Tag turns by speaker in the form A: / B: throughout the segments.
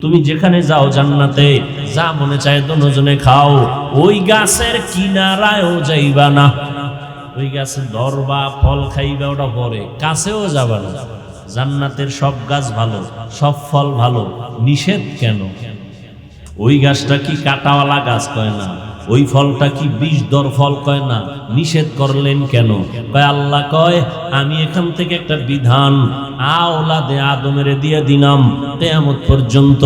A: তুমি যেখানে যাও জান্নাতে যা মনে চায় দুজনে খাও, ওই গাছের কিনারায়ও যাইবা না। ওই গাছে ধরবা ফল খাইবা, ওটা পরে কাছেও যাবা না। জান্নাতের সব গাছ ভালো, সব ফল ভালো, নিষেধ কেন? ওই গাছটা কি কাটাওয়ালা গাছ কয় না, ওই ফলটা কি বিষধর ফল কয় না, নিষেধ করলেন কেন? কয় আল্লাহ কয় আমি এখান থেকে একটা বিধান আওলাদে আদমের দিয়ে দিলাম কিয়ামত পর্যন্ত।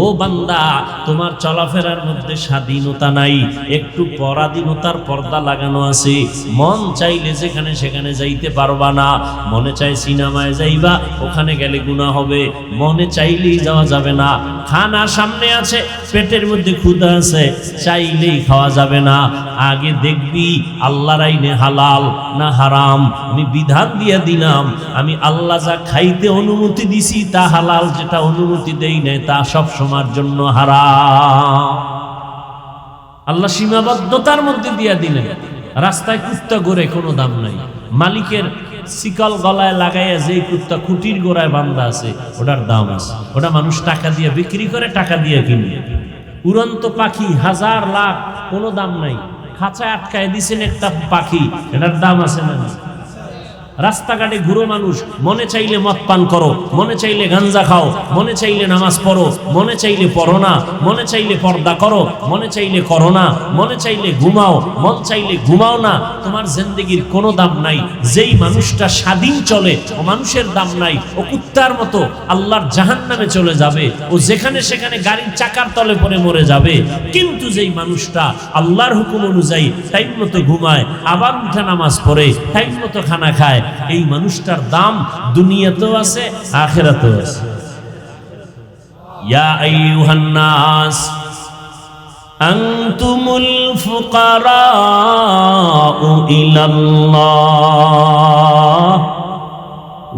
A: ও বান্দা, তোমার চলাফেরার মধ্যে স্বাধীনতা নাই, একটু পরাধীনতার পর্দা লাগানো আছে। মন চাইলে যেখানে সেখানে যাইতে পারবা না। মনে চাই সিনেমায় যাইবা, ওখানে গেলে গুনাহ হবে, মনে চাইলেই যাওয়া যাবে না। খানা সামনে আছে, পেটের মধ্যে ক্ষুধা আছে, চাইলেই খাওয়া যাবে না। আগে দেখবি আল্লাহর আইনে হালাল না হারাম। আমি বিধান দিয়ে দিলাম, আমি আল্লাহ যা খাইতে অনুমতি দিছি তা হালাল, যেটা অনুমতি দেই নাই তা সব সময়ের জন্য হারাম। আল্লাহ সীমাবদ্ধতার মধ্যে দিয়ে দিলেন। রাস্তায় কুত্তা ঘোরে, কোনো দাম নাই। মালিকের শিকল গলায় লাগাইয়া যে কুত্তা খুঁটির গোড়ায় বান্ধা আছে, ওটার দাম আছে। ওটা মানুষ টাকা দিয়ে বিক্রি করে, টাকা দিয়ে কিনে। উড়ন্ত পাখি হাজার লাখ, কোনো দাম নাই। খাঁচায় আটকায় দিছেন একটা পাখি, এটার দাম আছে না? রাস্তাঘাটে ঘুরো মানুষ, মনে চাইলে মদ পান করো, মনে চাইলে গাঞ্জা খাও, মনে চাইলে নামাজ পড়ো, মনে চাইলে পড়ো না, মনে চাইলে পর্দা করো, মনে চাইলে করো না, মনে চাইলে ঘুমাও, মন চাইলে ঘুমাও না। তোমার জিন্দেগির কোনো দাম নাই। যেই মানুষটা স্বাধীন চলে, ও মানুষের দাম নাই। ও কুত্তার মতো আল্লাহর জাহান্নামে চলে যাবে। ও যেখানে সেখানে গাড়ির চাকার তলে পড়ে মরে যাবে। কিন্তু যেই মানুষটা আল্লাহর হুকুম অনুযায়ী টাইম মতো ঘুমায়, আবার উঠে নামাজ পড়ে, টাইম মতো খানা খায়, এই মানুষটার দাম দুনিয়াতেও আছে, আখিরাতেও আছে। ইয়া আইয়ুহান নাস আনতুমুল ফুকারাউ ইলাল্লাহ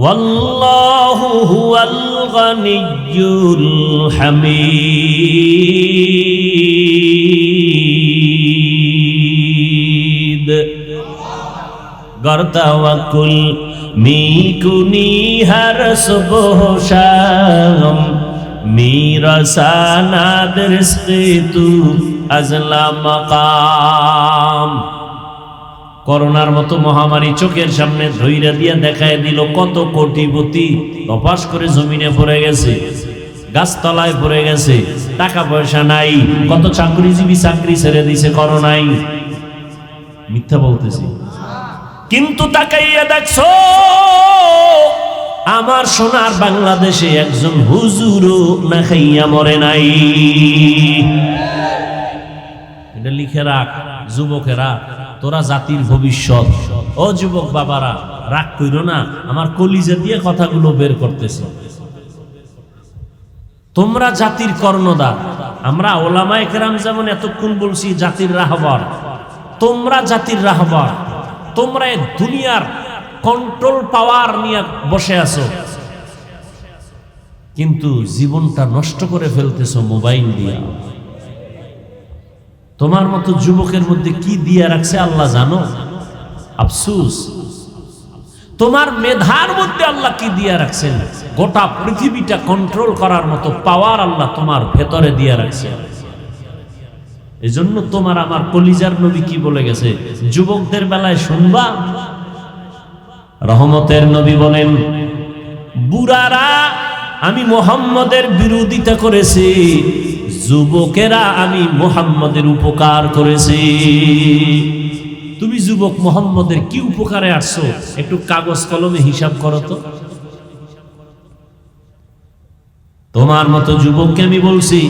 A: ওয়াল্লাহু হুয়াল গানিয়্যুল হামিদ। গর্তাওয়াকুল মিকুনি হর সুবহ শাম মিরাসানাদ রিজকি তু আজলা মাকাম। করোনার মতো মহামারী চোখের সামনে ধইরা দিয়া দেখায় দিল। কত কোটিপতি তপাস করে জমিনে পড়ে গেছে, গাছতলায় পড়ে গেছে, টাকা পয়সা নাই। কত চাকরিজীবী চাকরি ছেড়ে দিছে করোনায়। মিথ্যা বলতেছি? কিন্তু তাকাইয়া দেখছো, আমার সোনার বাংলাদেশে একজন হুজুরও না খাইয়া মরে নাই। এটা লিখে রাখ যুবকেরা, তোরা জাতির ভবিষ্যৎ। ও যুবক বাবারা, রাগ কইরো না, আমার কলিজা দিয়ে কথাগুলো বের করতেছে। তোমরা জাতির কর্ণধার। আমরা ওলামায়ে কেরাম যেমন এতক্ষণ বলছি জাতির রাহবার, তোমরা জাতির রাহবার। তোমরা দুনিয়ার কন্ট্রোল পাওয়ার নিয়ে বসে আছো, কিন্তু জীবনটা নষ্ট করে ফেলতেছো মোবাইল দিয়া। তোমার মতো যুবকের মধ্যে কি দিয়া রাখছে আল্লাহ জানো? আফসোস। তোমার মেধার মধ্যে আল্লাহ কি দিয়া রাখছেন? গোটা পৃথিবীটা কন্ট্রোল করার মতো পাওয়ার আল্লাহ তোমার ভেতরে দিয়া রাখছে। এজন্য তোমার আমার কলিজার নবী কি বলে গেছে? যুবকদের বেলায় শুনবা, রহমতের নবী বলেন, বুড়ারা আমি মুহাম্মদের বিরোধিতা করেছি, যুবকেরা আমি মুহাম্মদের উপকার করেছি। তুমি যুবক মুহাম্মদের কি উপকারে আসছো? একটু কাগজ কলমে হিসাব করো তো। তোমার মতো যুবককে আমি বলছি,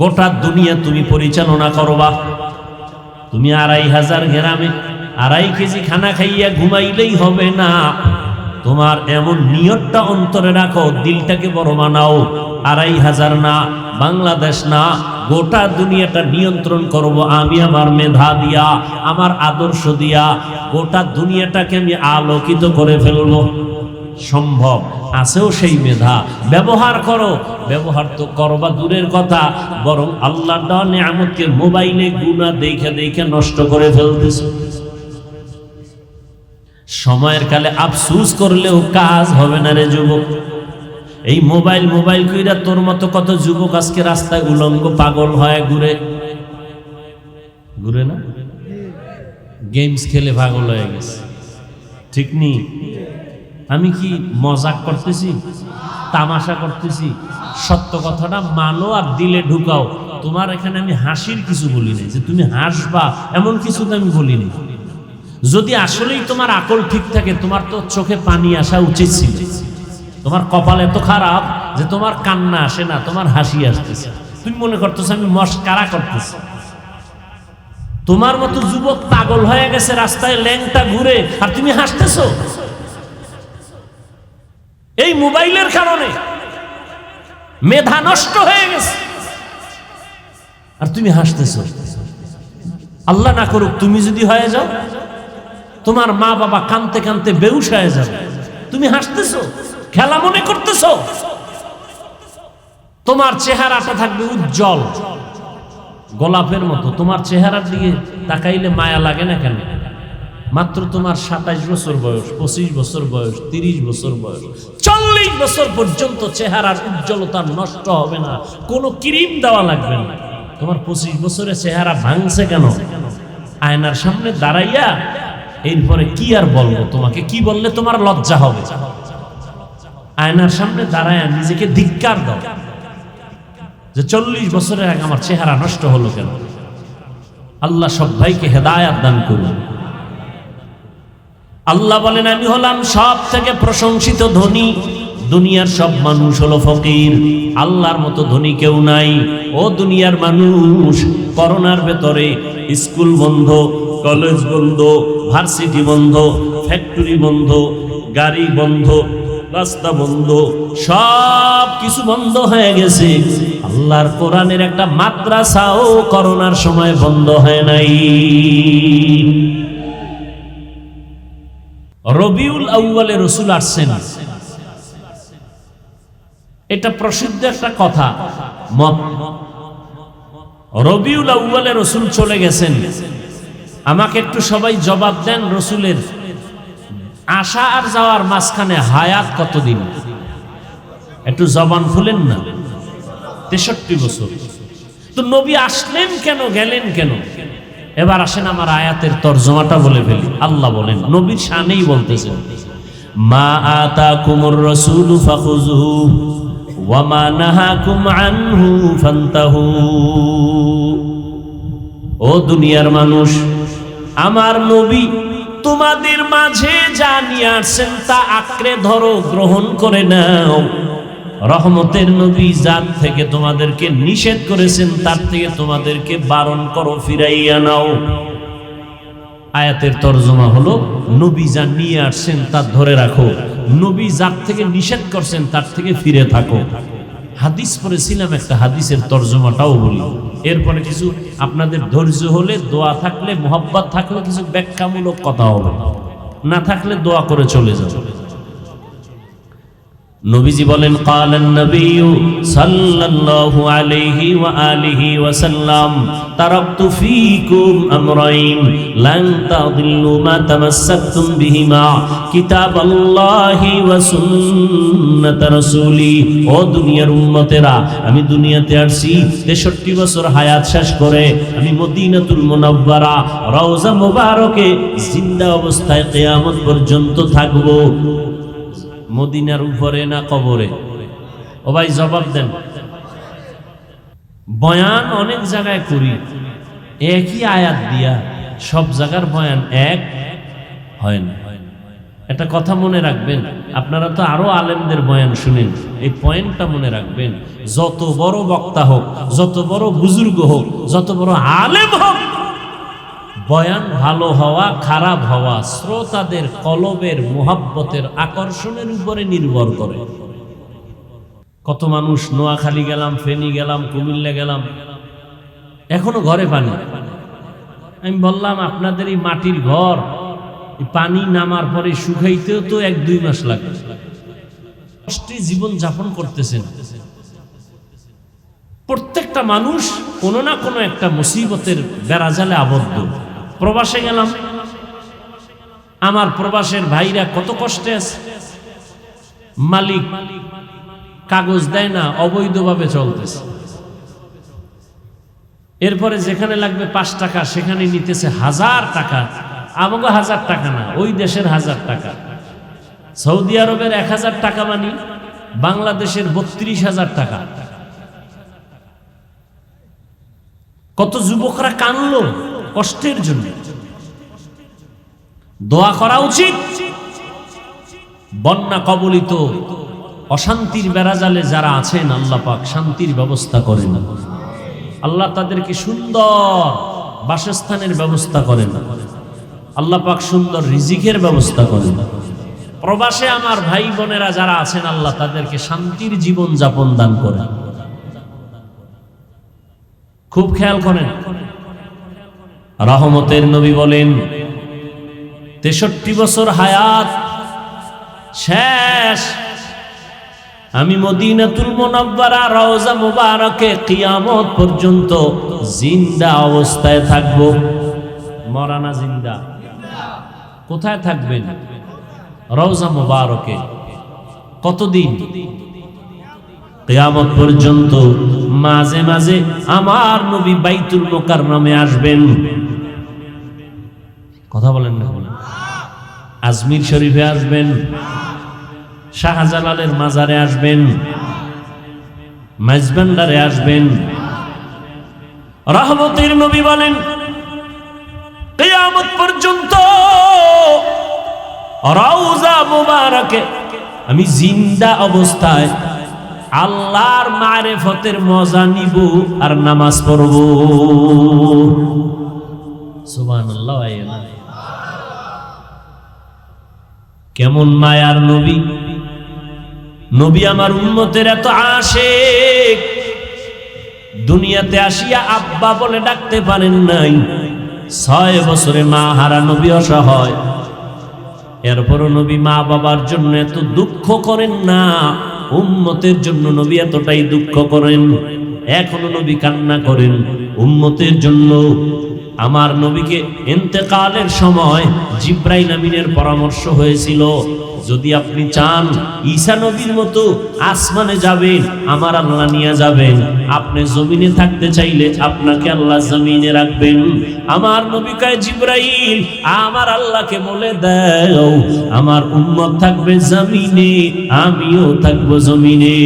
A: গোটা দুনিয়া তুমি পরিচালনা করবা। তুমি ২৫০০ গ্রামে ২.৫ কেজি খানা খাইয়া ঘুমাইলেই হবে না। তোমার এমন নিয়তটা অন্তরে রাখো, দিলটাকে বড় বানাও। ২৫০০ না, বাংলাদেশ না, গোটা দুনিয়াটা নিয়ন্ত্রণ করব আমি আমার মেধা দিয়া, আমার আদর্শ দিয়া। গোটা দুনিয়াটাকে আমি আলোকিত করে ফেলবো। সম্ভব আছেও সেই মেধা, ব্যবহার করো। ব্যবহার তো করবা দূরের কথা, বরং আল্লাহর দেওয়া নিয়ামতকে মোবাইলে গুনাহ দেখে দেখে নষ্ট করে ফেলতেছো। সময়ের কালে আফসোস করলেও কাজ হবে না রে যুবক। এই মোবাইল মোবাইল কইরা তোর মতো কত যুবক আজকে রাস্তায় উলঙ্গ পাগল হয় ঘুরে ঘুরে না, গেমস খেলে পাগল হয়ে গেছে। ঠিক নি? আমি কি মজাক করতেছি, তামাশা করতেছি? সত্য কথাটা মানো আর দিলে ঢুকাও। তোমার এখানে আমি হাসির কিছু বলি নাই, যে তুমি হাসবা এমন কিছু তো আমি বলি নাই। যদি আসলেই তোমার আকল ঠিক থাকে, তোমার তো চোখে পানি আসা উচিত ছিল। তোমার কপাল এত খারাপ যে তোমার কান্না আসে না, তোমার হাসি আসতেছে। তুমি মনে করতেছো আমি মস্কারা করতেছি। তোমার মতো যুবক পাগল হয়ে গেছে রাস্তায় ল্যাংটা ঘুরে, আর তুমি হাসতেছো। এই মোবাইলের কারণে মেধা নষ্ট হয়ে গেছে, আর তুমি হাসতেছো। আল্লাহ না করুক তুমি যদি হয়ে যাও, তোমার মা বাবা কাঁদতে কাঁদতে বেহুশ হয়ে যাবে, তুমি হাসতেছো, খেলা মনে করতেছো। তোমার চেহারাটা থাকবে উজ্জ্বল গোলাপের মতো। তোমার চেহারার দিকে তাকাইলে মায়া লাগে না কেন? মাত্র তোমার 27 বছর বয়স, 25 বছর বয়স, 30 বছর বয়স, 40 বছর পর্যন্ত চেহারার উজ্জ্বলতা নষ্ট হবে না, কোনো ক্রিম দেওয়া লাগবে না। তোমার 25 বছরে চেহারা ভাঙছে কেন? আয়নার সামনে দাঁড়াইয়া এরপরে কি আর বলবো তোমাকে, কি বললে তোমার লজ্জা হবে? আয়নার সামনে দাঁড়াইয়া নিজেকে ধিক্কার দাও যে 40 বছরের আগে আমার চেহারা নষ্ট হলো কেন। আল্লাহ সব ভাইকে হেদায়াত দান করুন। আল্লাহ বলেন আমি হলাম সব থেকে প্রশংসিত ধনী, দুনিয়ার সব মানুষ হলো ফকির, আল্লাহর মতো ধনী কেউ নাই। ও দুনিয়ার মানুষ, করোনার ভেতরে স্কুল বন্ধ, কলেজ বন্ধ, ভার্সিটি বন্ধ, ফ্যাক্টরি বন্ধ, গাড়ি বন্ধ, রাস্তা বন্ধ, সব কিছু বন্ধ হয়ে গেছে। আল্লাহর কোরআনের একটা মাদ্রাসাও করোনার সময় বন্ধ হয় নাই। রবিউল আউয়ালে রাসূল আসছেন, এটা প্রসিদ্ধ একটা কথা মত। রবিউল আউয়ালে রাসূল চলে গেছেন। আমাকে একটু সবাই জবাব দেন, রাসূলের আসা আর যাওয়ার মাঝখানে হায়াত কতদিন? একটু জবান খুলেন না। 63 বছর। তো নবী আসলেন কেন, গেলেন কেন? এবার আসেন আমার আয়াতের তরজমাটা বলে ফেলি। আল্লাহ বলেন, নবীর শানেই বলতেছেন, মা আতাকুমুর রাসূলু ফাখুযুহু ওয়া মা নাহাকুম আনহু ফান্তাহু। ও দুনিয়ার মানুষ, আমার নবী তোমাদের মাঝে যা নিয়ে আসছেন তা আঁকড়ে ধরো, গ্রহণ করে নাও। রহমতের নবী যার থেকে তোমাদেরকে নিষেধ করেছেন তার থেকে তোমাদেরকে বারণ করো, ফিরাইয়া নাও। আয়াতের তরজমা হলো, নবী যা নিয়ে আসছেন তা ধরে রাখো, নবী যার থেকে নিষেধ করছেন তার থেকে ফিরে থাকো। হাদিস পড়েছিলাম, একটা হাদিসের তরজমাটাও বলি। এরপরে কিছু আপনাদের ধৈর্য হলে, দোয়া থাকলে, মোহাব্বত থাকলে কিছু ব্যাখ্যামূলক কথা হবে, না থাকলে দোয়া করে চলে যাবে। নবীজি বলেন, ক্বালান নবিয়্যু সাল্লাল্লাহু আলাইহি ওয়া আলিহি ওয়া সাল্লাম, তারাকতু ফীকুম আমরাইন লান তাদিল্লু মা তামাসসাকতুম বিহিমা, কিতাবাল্লাহি ওয়া সুন্নাত রাসূলি। ও দুনিয়ার উম্মতেরা, আমি দুনিয়াতে আসছি 63 বছর হায়াত শেষ করে আমি মদিনাতুল মুনাওয়ারা রওজা মুবারকে জিন্দা অবস্থায় কিয়ামত পর্যন্ত থাকব। মদিনার উপরে না কবরে? ও ভাই জবাব দেন। বয়ান অনেক জায়গায় করি, একই আয়াত দিয়া সব জায়গার বয়ান এক হয় না। একটা কথা মনে রাখবেন, আপনারা তো আরো আলেমদের বয়ান শুনেন, এই পয়েন্টটা মনে রাখবেন। যত বড় বক্তা হোক, যত বড় বুজুর্গ হোক, যত বড় আলেম হোক, বয়ান ভালো হওয়া খারাপ হওয়া শ্রোতাদের কলবের মোহাব্বতের আকর্ষণের উপরে নির্ভর করে। কত মানুষ নোয়াখালী গেলাম, ফেনী গেলাম, কুমিল্লা গেলাম, এখনো ঘরে পানি। আমি বললাম আপনাদের এই মাটির ঘর, পানি নামার পরে শুকাইতেও তো 1-2 মাস লাগে। কষ্টে জীবন যাপন করতেছেন। প্রত্যেকটা মানুষ কোনো না কোনো একটা মুসিবতের বেড়াজালে আবদ্ধ। প্রবাসে গেলাম, আমার প্রবাসের ভাইরা কত কষ্টে আছে। মালিক কাগজ দেয় না, অবৈধভাবে চলতেছে। এরপরে যেখানে লাগবে 5 টাকা সেখানে নিতেছে 1000 টাকা। আমাকে 1000 টাকা না, ওই দেশের 1000 টাকা। সৌদি আরবের 1000 টাকা মানে বাংলাদেশের 32,000 টাকা। কত যুবকরা কানলো কষ্টের জন্য। দোয়া করা উচিত। বন্যা কবলিত অশান্তির বেড়াজালে যারা আছেন, আল্লাহ পাক শান্তির ব্যবস্থা করেন, আল্লাহ তাদেরকে সুন্দর বাসস্থানের ব্যবস্থা করেন, আল্লাহ পাক সুন্দর রিজিকের ব্যবস্থা করেন। প্রবাসে আমার ভাই বোনেরা যারা আছেন, আল্লাহ তাদেরকে শান্তির জীবন যাপন দান করেন। খুব খেয়াল করেন। রহমতের নবী বলেন 63 বছর হায়াত শেষ, আমি মদিনাতুল মুনাওয়ারা রওজা মুবারকে কিয়ামত পর্যন্ত জিন্দা অবস্থায় থাকব। মরা না জিন্দা? কোথায় থাকবেন? রওজা মুবারকে। কতদিন? কিয়ামত পর্যন্ত। মাঝে মাঝে আমার নবী বাইতুল মুকাররমে আসবেন। কথা বলেন না? আজমির শরীফে আসবেন, শাহজালালের মাজারে আসবেন, মাইজবান্ডারে আসবেন। রহমতের নবী বলেন কিয়ামত পর্যন্ত রওজা মুবারকে আমি জিন্দা অবস্থায় আল্লাহর মারিফতের মজা নিব আর নামাজ পড়ব। সুবহানাল্লাহ। কেমন মায়ার নবী! নবী আমার উম্মতের এত আশিক, দুনিয়াতে আসিয়া আব্বা বলে ডাকতে পারেন নাই। 6 বছরে মা হারা নবী অসহায়। এরপরও নবী মা বাবার জন্য এত দুঃখ করেন না, উম্মতের জন্য নবী এতটাই দুঃখ করেন। এখনো নবী কান্না করেন উম্মতের জন্য। আমার নবীকে ইন্তেকালের সময় জিব্রাইল আমিনের পরামর্শ হয়েছিল, যদি আপনি চান ঈসা নবীর মতো আসমানে যাবেন, আমার আল্লাহ নিয়ে যাবেন। আপনি জমিনে থাকতে চাইলে আপনাকে আল্লাহ জমিনে রাখবেন। আমার নবী কয়, জিব্রাইল আমার আল্লাহকে বলে দাও আমার উম্মত থাকবে জমিনে, আমিও থাকবো জমিনে।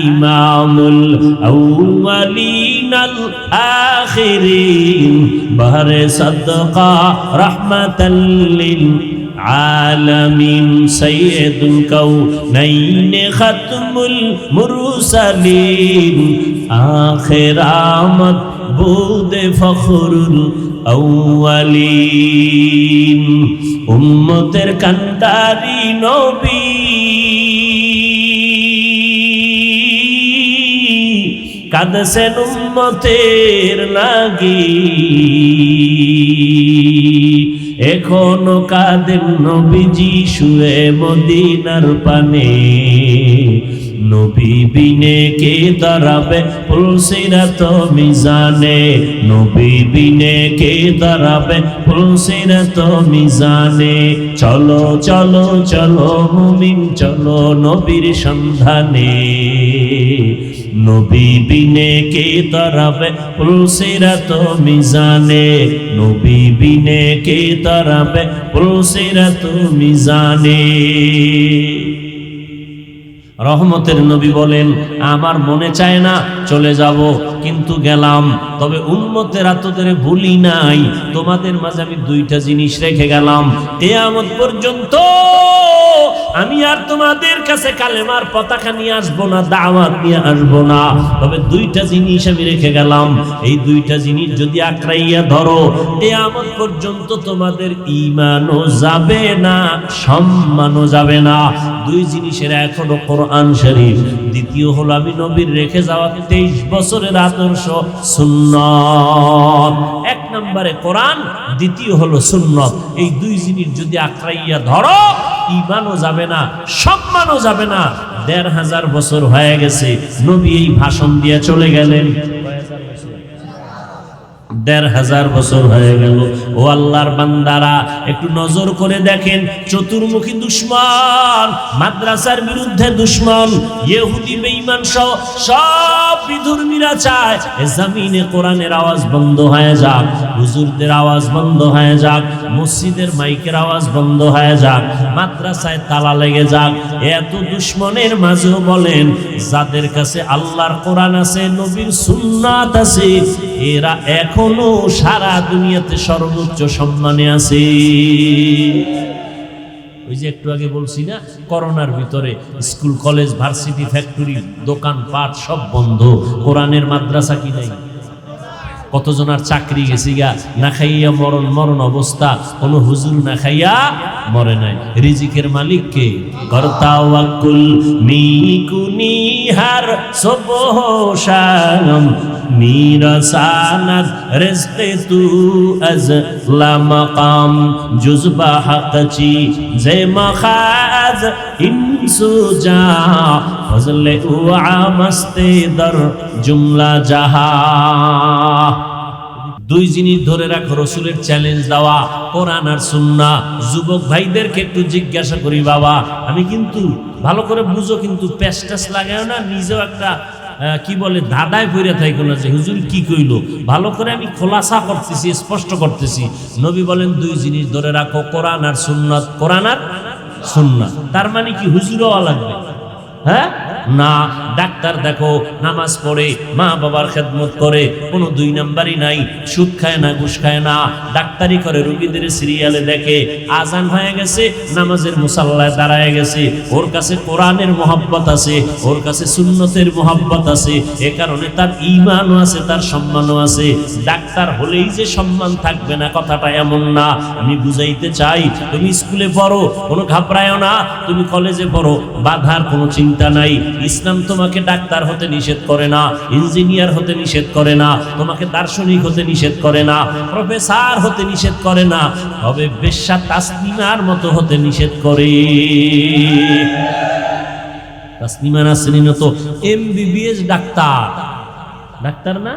A: ইমামুল আউয়ালিনাল আখিরিন বাহরে সাদকা রাহমাতাল লিল আলামিন সাইয়্যিদুল কাউনাইন খাতমুল মুরসালিন আখিরামত বুদে ফখরুল আউয়ালিন। উম্মতের কান্ডারি নবী কাঁদছেন উম্মতের লাগি, এখনো কাঁদেন নবীজি শুয়ে মদিনার পানে। নবী বিনে কে দাঁড়াবে পুলসিরাত মিজানে, নবী বিনে কে দাঁড়াবে পুলসিরাত মিজানে। চলো চলো চলো মুমিন চলো নবীর সন্ধানে, নবী বিনে কে দাঁড়াবে পুলসিরাত মিজানে, নবী বিনে কে দাঁড়াবে পুলসিরাত মিজানে। রহমতের নবী বলেন আমার মনে চায় না চলে যাব, কিন্তু গেলাম। তবে উম্মতেরা তোদের ভুলি নাই, তোমাদের মাঝে আমি 2টা জিনিস রেখে গেলাম। কিয়ামত পর্যন্ত আমি আর তোমাদের কাছে কালেমার পতাকা নিয়ে আসবো না, দাওয়াত নিয়ে আসবো না। তবে 2টা জিনিস আমি রেখে গেলাম। এই 2টা জিনিস যদি আঁকড়াইয়া ধরো, কিয়ামত পর্যন্ত তোমাদের ঈমানও যাবে না, সম্মানও যাবে না। 2 জিনিসের এক হলো কোরআন শরীফ, দ্বিতীয় হলো আমি নবীর রেখে যাওয়া 23 বছরের আদর্শ সুন্নাত। 1 নম্বরে কোরআন, দ্বিতীয় হলো সুন্নাত। এই 2 জিনিস যদি আঁকড়াইয়া ধরো, ঈমানও যাবে না, সম্মানও যাবে না। 1500 বছর হয়ে গেছে নবী এই ভাষণ দিয়ে চলে গেলেন। ১,৫০০ বছর হয়ে গেল। ও আল্লাহর বান্দারা, একটু নজর করে দেখেন, চতুর্মুখী দুশমন, মাদ্রাসার বিরুদ্ধে দুশমন, ইহুদি বেঈমান সহ সব বিধর্মীরা চায় এ জমিনে কোরআনের আওয়াজ বন্ধ হয়ে যাক, হুজুরদের আওয়াজ বন্ধ হয়ে যাক, মসজিদের মাইকের আওয়াজ বন্ধ হয়ে যাক, মাদ্রাসায় তালা লেগে যাক। এত দুশমনের মাঝেও বলেন, যাদের কাছে আল্লাহর কোরআন আছে, নবীর সুন্নাত আছে, এরা এখনো সারা দুনিয়াতে সর্বোচ্চ সম্মানে আছে। ওই যে একটু আগে বলছি না, করোনার ভিতরে স্কুল কলেজ ভার্সিটি ফ্যাক্টরি দোকান পাট সব বন্ধ, কোরআনের মাদ্রাসা কি নাই? কতজনার চাকরি গেছি গা, না খাইয়া মরণ অবস্থা, কোন হুজুর না খাইয়া মরে নাই। রিজিকের মালিক কে? কর্তা ওয়াকুল নিকুনি হার সবহ শানম মিরাসানাত রিজকে তু আজ লা মাকাম জুজবা হাকচি জে মাখাজ ইনসুজা ফজলে উআ মস্তে দর জুমলা জাহা। দুই জিনিস ধরে রাখো, রসুলের চ্যালেঞ্জ দেওয়া, কোরআন আর সুন্নাহ। যুবক ভাইদেরকে একটু জিজ্ঞাসা করি, বাবা আমি কিন্তু ভালো করে বুঝো, কিন্তু প্যাস্টাস লাগাও না, নিজেও একটা কি বলে ধাঁধায় পড়ে থাকো না যে হুজুর কি কইলো। ভালো করে আমি খোলাসা করতেছি, স্পষ্ট করতেছি। নবী বলেন দুই জিনিস ধরে রাখো, কোরআন আর সুন্নাত। কোরআন আর সুন্নাহ তার মানে কি হুজুরও লাগবে? হ্যাঁ না, ডাক্তার দেখো নামাজ পড়ে, মা বাবার খেদমত করে, কোনো দুই নাম্বারই নাই, সুদ খায় না, ঘুষ খায় না, ডাক্তারি করে, রোগীদের সিরিয়ালে দেখে, আজান হয়ে গেছে, নামাজের মুসাল্লায় দাঁড়ায় গেছে, ওর কাছে কোরআনের মহব্বত আছে, ওর কাছে সুন্নতের মহব্বত আছে, এ কারণে তার ঈমানও আছে, তার সম্মানও আছে। ডাক্তার হলেই যে সম্মান থাকবে না, কথাটা এমন না। আমি বুঝাইতে চাই, তুমি স্কুলে পড়ো, কোনো ঘাবড়ায়ও না, তুমি কলেজে পড়ো, বাধার কোনো চিন্তা নাই। ইসলাম তোমাকে ডাক্তার হতে নিষেধ করে না, ইঞ্জিনিয়ার হতে নিষেধ করে না, তোমাকে দার্শনিক হতে নিষেধ করে না, প্রফেসর হতে নিষেধ করে না, তবে বেশ্যা তাসনিমার মতো হতে নিষেধ করে। তাসনিমা নাসরিন তো এমবিবিএস ডাক্তার, ডাক্তার না,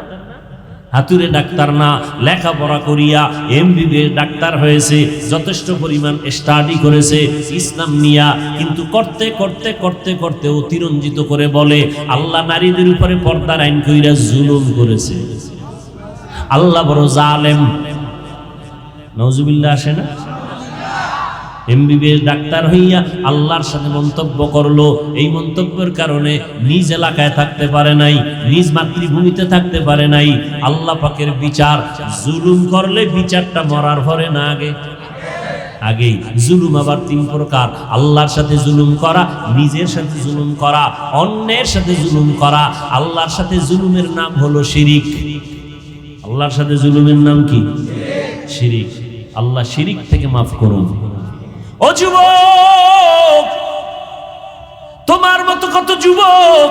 A: হাতুরে ডাক্তার না, লেখাপড়া করিয়া এমবিবিএস ডাক্তার হয়েছে, যথেষ্ট পরিমাণ স্টাডি করেছে ইসলাম নিয়া, কিন্তু করতে করতে করতে করতে অতিরঞ্জিত করে বলে আল্লাহ নারীদের উপরে পর্দার আইন কইরা জুলুম করেছে, আল্লাহ বড় জালেম। নাউজুবিল্লাহ আসে না? এমবিবিএস ডাক্তার হইয়া আল্লাহর সাথে মন্তব্য করলো, এই মন্তব্যের কারণে নিজ এলাকায় থাকতে পারে নাই, নিজ মাতৃভূমিতে থাকতে পারে নাই। আল্লাহ পাকের বিচার, জুলুম করলে বিচারটা মরার পরে না আগে? আগেই। জুলুম আবার তিন প্রকার, আল্লাহর সাথে জুলুম করা, নিজের সাথে জুলুম করা, অন্যের সাথে জুলুম করা। আল্লাহর সাথে জুলুমের নাম হলো শিরিক। আল্লাহর সাথে জুলুমের নাম কি? শিরিক। আল্লাহ শিরিক থেকে মাফ করুন। ও যুবক, তোমার মতো কত যুবক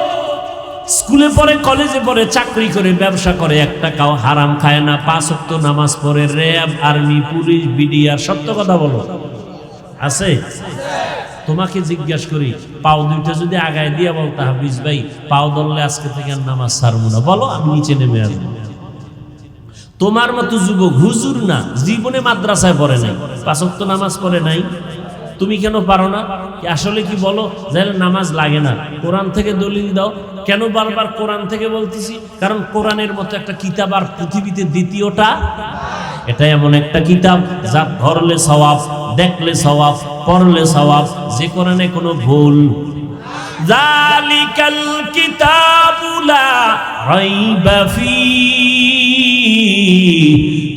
A: স্কুলে পড়ে, কলেজে পড়ে, চাকরি করে, ব্যবসা করে, এক টাকাও হারাম খায় না, 5 ওয়াক্ত নামাজ পড়ে, র্যাব, আর্মি, পুলিশ, বিডিআর, সত্য কথা বলো, আছে? তোমাকে জিজ্ঞাসা করি, পাও দুইটা যদি আগায় দিয়া বলতা হাফিজ ভাই পাও ধরলে আজকে থেকে আর নামাজ ছাড়বো না, বলো আমি নিচে নেমে আসবো। তোমার মতো যুবক হুজুর না, জীবনে মাদ্রাসায় পড়ে নাই, 5 ওয়াক্ত নামাজ পড়ে নাই, তুমি কেন পারো না? আসলে কি বলো, যাহলে নামাজ লাগে না, কোরআন থেকে দলিল দাও। কেন বারবার কোরআন থেকে বলতেছি? কারণ কোরআনের মতো একটা কিতাব আর পৃথিবীতে দ্বিতীয়টা, এটা এমন একটা কিতাব যা ধরলে সওয়াব, দেখলে সওয়াব, পড়লে সওয়াব, যে কোরআনে কোনো ভুল। যালিকাল কিতাবু লা রাইবা ফীহি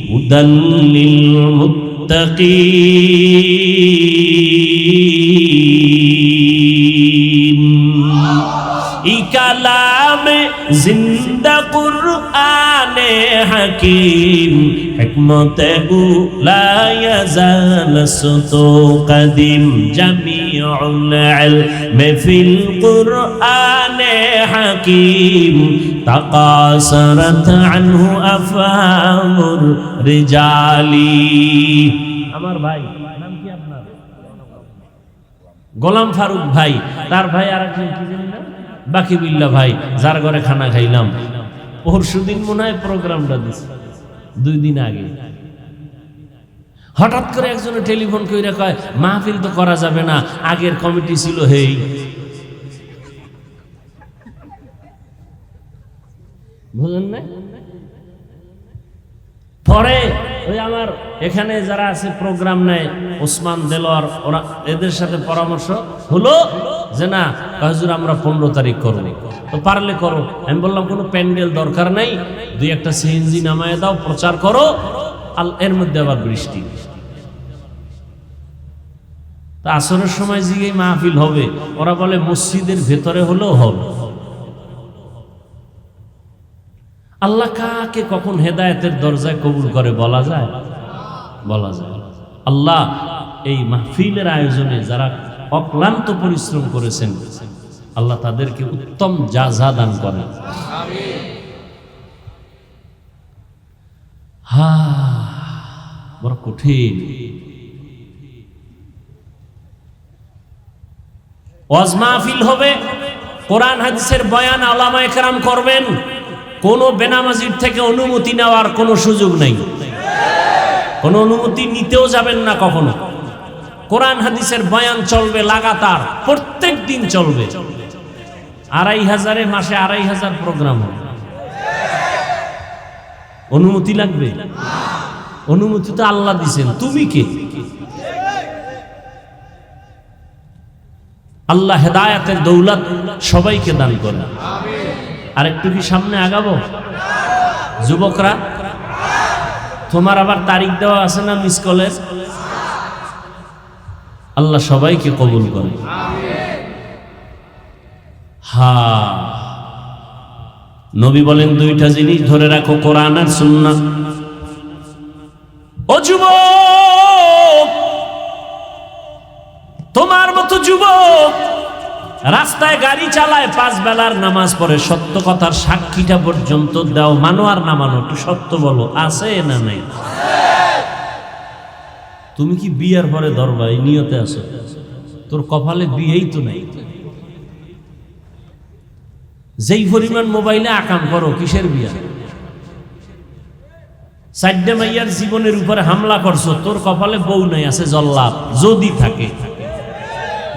A: হুদাল লিল মুত্তাকিন। ই কালামে জিন্দা কুরআনে হাকিম, হিকমতে লা ইয়াজাল সুতু কদিম, জামিউল ইলমি ফিল কুরআনে হাকিম, তাকাসারাত আনহু আফহামুর রিজালি। আমার ভাই নাম কি আপনার? গোলাম ফারুক ভাই, তার ভাই আরেকজন কি জানি না, বাকিবিল্লাহ ভাই, যার ঘরে খানা খাইলাম পরশুদিন মনে হয় প্রোগ্রামটা দিছে, 2 দিন আগে হঠাৎ করে একজনে টেলিফোন কইরা কয় মাহফিল তো করা যাবে না, আগের কমিটি ছিল হেই। বুঝলেন না? পরে ওই আমার এখানে যারা আছে প্রোগ্রাম নেয়, ওসমান দেলোয়ার, ওরা এদের সাথে পরামর্শ হলো যে না হুজুর আমরা 15 তারিখ করব, তো পারলে করো। আমি বললাম কোনো প্যান্ডেল দরকার নাই, 2-1টা সিএনজি নামায় দাও, প্রচার করো। এর মধ্যে আবার বৃষ্টি। তা আসরের সময় জিগেই মাহফিল হবে, ওরা বলে মসজিদের ভেতরে হলেও হবে। আল্লাহ কাকে কখন হেদায়েতের দরজায় কবুল করে বলা যায়? বলা যায়। আল্লাহ এই মাহফিলের আয়োজনে যারা অক্লান্ত পরিশ্রম করেছেন, আল্লাহ তাদেরকে উত্তম জাযা দান করেন। বড় কঠিন। ওয়াজ মাহফিল হবে, কোরআন হাদিসের বয়ান উলামায়ে কেরাম করবেন, কোন বেনামাজির থেকে অনুমতি নেওয়ার কোনো সুযোগ নেই, কোন অনুমতি নিতেও যাবেন না কখনো। কোরআন হাদিসের বয়ান চলবে লাগাতার, প্রত্যেক দিন চলবে। 2500 মাসে 2500 প্রোগ্রাম হবে। অনুমতি লাগবে? অনুমতি তো আল্লাহ দিয়েছেন, তুমি কে? আল্লাহ হেদায়েতের দৌলত সবাইকে দান করেন। আর একটু কি সামনে আগাবো? যুবকরা, তোমার আবার তারিখ দেওয়া আছে না মিস কলের? আল্লাহ সবাইকে কবুল করে। নবী বলেন 2টা জিনিস ধরে রাখো, কোরআন আর সুন্নাহ। ও যুবক, তোমার মতো যুবক রাস্তায় গাড়ি চালায়, 5 বেলার নামাজ পড়ে, সত্য কথার সাক্ষীটা পর্যন্ত দাও, মানো আর না মানো, একটু সত্য বলো, আছে না নাই? তুমি কি বিয়ার পরে ধরবা এই নিয়তে আছো? তোর কপালে বিয়েই তো নাই। যেই পরিমাণ মোবাইলে আকাম করো, কিসের বিয়া? 4 মাইয়ার জীবনের উপরে হামলা করছো, তোর কপালে বউ নাই, আছে জল্লাদ। যদি থাকে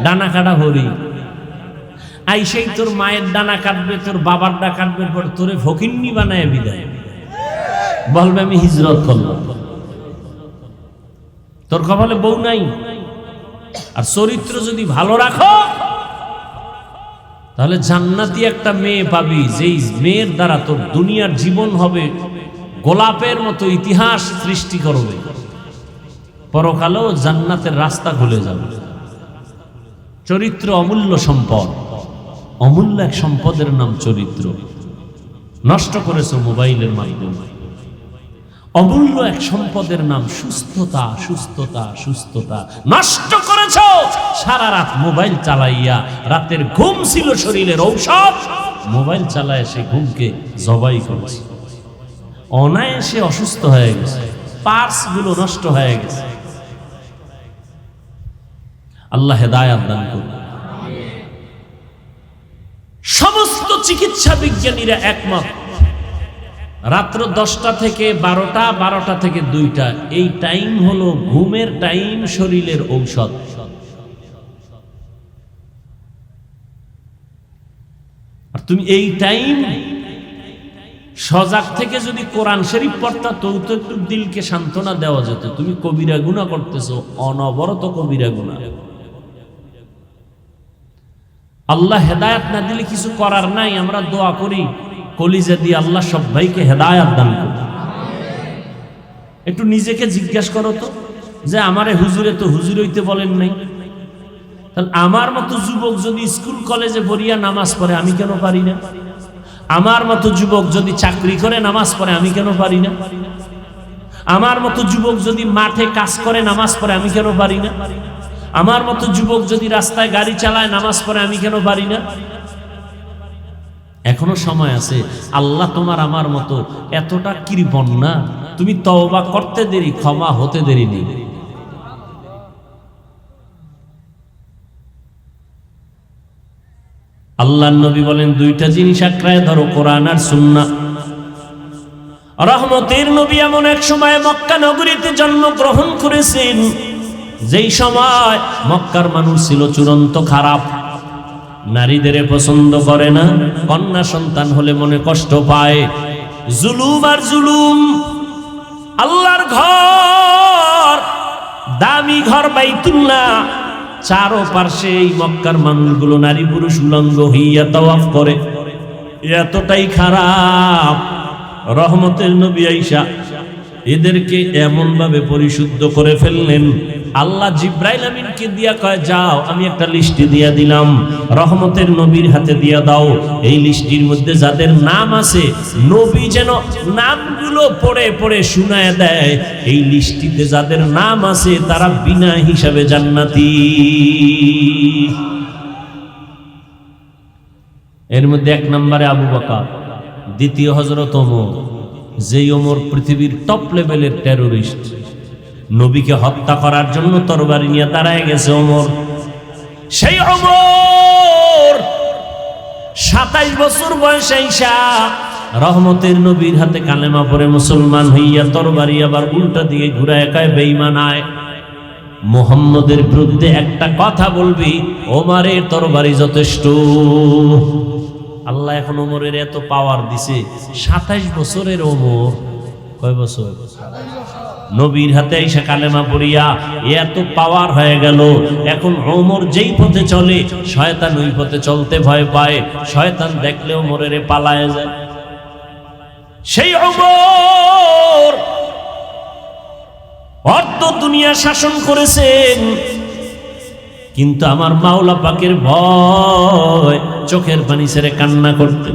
A: ডানা কাটা হরি আইসেই তোর মায়ের ডানা কাটবে, তোর বাবার ডানা কাটবে, পর তোরে ফকিন্নি বানায় বিদায়, বলবে আমি হিজরত করলাম। তোর কপালে বউ নাই। আর চরিত্র যদি ভালো রাখো, তাহলে জান্নাতি একটা মেয়ে পাবি, যেই মেয়ের দ্বারা তোর দুনিয়ার জীবন হবে গোলাপের মতো, ইতিহাস সৃষ্টি করবে, পরকালেও জান্নাতের রাস্তা খুলে যাবে। চরিত্র অমূল্য সম্পদ, অমূল্য এক সম্পদের নাম চরিত্র। নষ্ট করেছো মোবাইলের মাধ্যমে। অমূল্য এক সম্পদের নাম সুস্থতা, সুস্থতা, সুস্থতা নষ্ট করেছো সারা রাত মোবাইল চালাইয়া। রাতের ঘুম ছিল শরীরের ঔষধ, মোবাইল চালায় সে ঘুমকে জবাই করেছে। অনায়াসে অসুস্থ হয়ে গেছে, পার্স গুলো নষ্ট হয়ে গেছে। আল্লাহ হেদায়েত দান করুন। সমস্ত চিকিৎসা বিজ্ঞানীরা একমত, রাত্র 10টা থেকে 12টা, 12টা থেকে 2টা, এই টাইম হলো ঘুমের টাইম, শরীরের ঔষধ। আর তুমি এই টাইম সজাগ থেকে যদি কোরআন শরীফ পড়তা, তো একটু দিলকে সান্ত্বনা দেওয়া যেত। তুমি কবিরা গুনাহ করতেছো, অনবরত কবিরা গুনাহ। আল্লাহ হেদায়েত না দিলে কিছু করার নাই। আমরা দোয়া করি, কলিজা দিয়ে আল্লাহ সবাইকে হেদায়েত দান করুন। একটু নিজেকে জিজ্ঞাসা করো তো, যে আমারে হুজুরে তো হুজুর হইতে বলেন নাই, তাহলে আমার মতো যুবক যদি স্কুল কলেজে পড়িয়া নামাজ পড়ে, আমি কেন পারি না? আমার মতো যুবক যদি চাকরি করে নামাজ পড়ে, আমি কেন পারি না? আমার মতো যুবক যদি মাঠে কাজ করে নামাজ পড়ে, আমি কেন পারি না? আমার মতো যুবক যদি রাস্তায় গাড়ি চালায় নামাজ পড়ে, আমি কেন পারি না? এখনো সময় আছে। আল্লাহ তোমার আমার মতো এতটা কৃপণ না, তুমি তওবা করতে দেরি, ক্ষমা হতে দেরি নেই। আল্লাহর নবী বলেন 2টা জিনিস আঁকড়ায় ধরো, কোরআন আর সুন্নাহ। রহমতের নবী এমন এক সময় মক্কা নগরীতে জন্মগ্রহণ করেছেন যেই সময় মক্কার মানুষ ছিল চূড়ান্ত খারাপ, নারীদের পছন্দ করে না, কন্যা সন্তান হলে মনে কষ্ট পায়, জুলুম আর জুলুম। আল্লাহর ঘর, দামি ঘর বাইতুল্লাহ, চারো পার্শ্বে এই মক্কার মানুষগুলো নারী পুরুষ উলঙ্গ হইয়া তাওয়াফ করে, এতটাই খারাপ। রহমতের নবী আইসা এদেরকে এমন ভাবে পরিশুদ্ধ করে ফেললেন, আল্লাহ জিব্রাইল আমিনকে দিয়া কয়, যাও আমি একটা লিস্টি দিয়া দিলাম, রহমতের নবীর হাতে দিয়া দাও। এই লিস্টির মধ্যে যাদের নাম আছে, নবী যেন নামগুলো পড়ে পড়ে শুনায় দেয়, এই লিস্টিতে যাদের নাম আছে তারা বিনা হিসাবে জান্নাতি। এর মধ্যে এক নম্বরে আবু বকর, দ্বিতীয় হযরত ওমর, যেই ওমর পৃথিবীর টপ লেভেলের টেরোরিস্ট, নবীকে হত্যা করার জন্য তরবারি নিয়ে দাঁড়ায় গেছে ওমর। সেই ওমর 27 বছর বয়সে আইসা রহমতের নবীর হাতে কালেমা পড়ে মুসলমান হইয়া তরবারি আবার উল্টা দিয়ে ঘুরায় কয়, বেঈমান আয়, মুহাম্মদের বিরুদ্ধে একটা কথা বলবি, ওমরের তরবারি যথেষ্ট। আল্লাহ এখন ওমরের এত পাওয়ার দিছে, 27 বছরের ওমর, কয় বছর? নবীর হাতে এসে কালেমা পড়িয়া এত পাওয়ার হয়ে গেল। এখন ওমর যেই পথে চলে, শয়তান ওই পথে চলতে ভয় পায়, শয়তান দেখলে ওমরের পালায় যায়। সেই ওমর অর্ধ দুনিয়া শাসন করেছেন, কিন্তু আমার মাওলা পাকের ভয় চোখের পানি ছেড়ে কান্না করতে।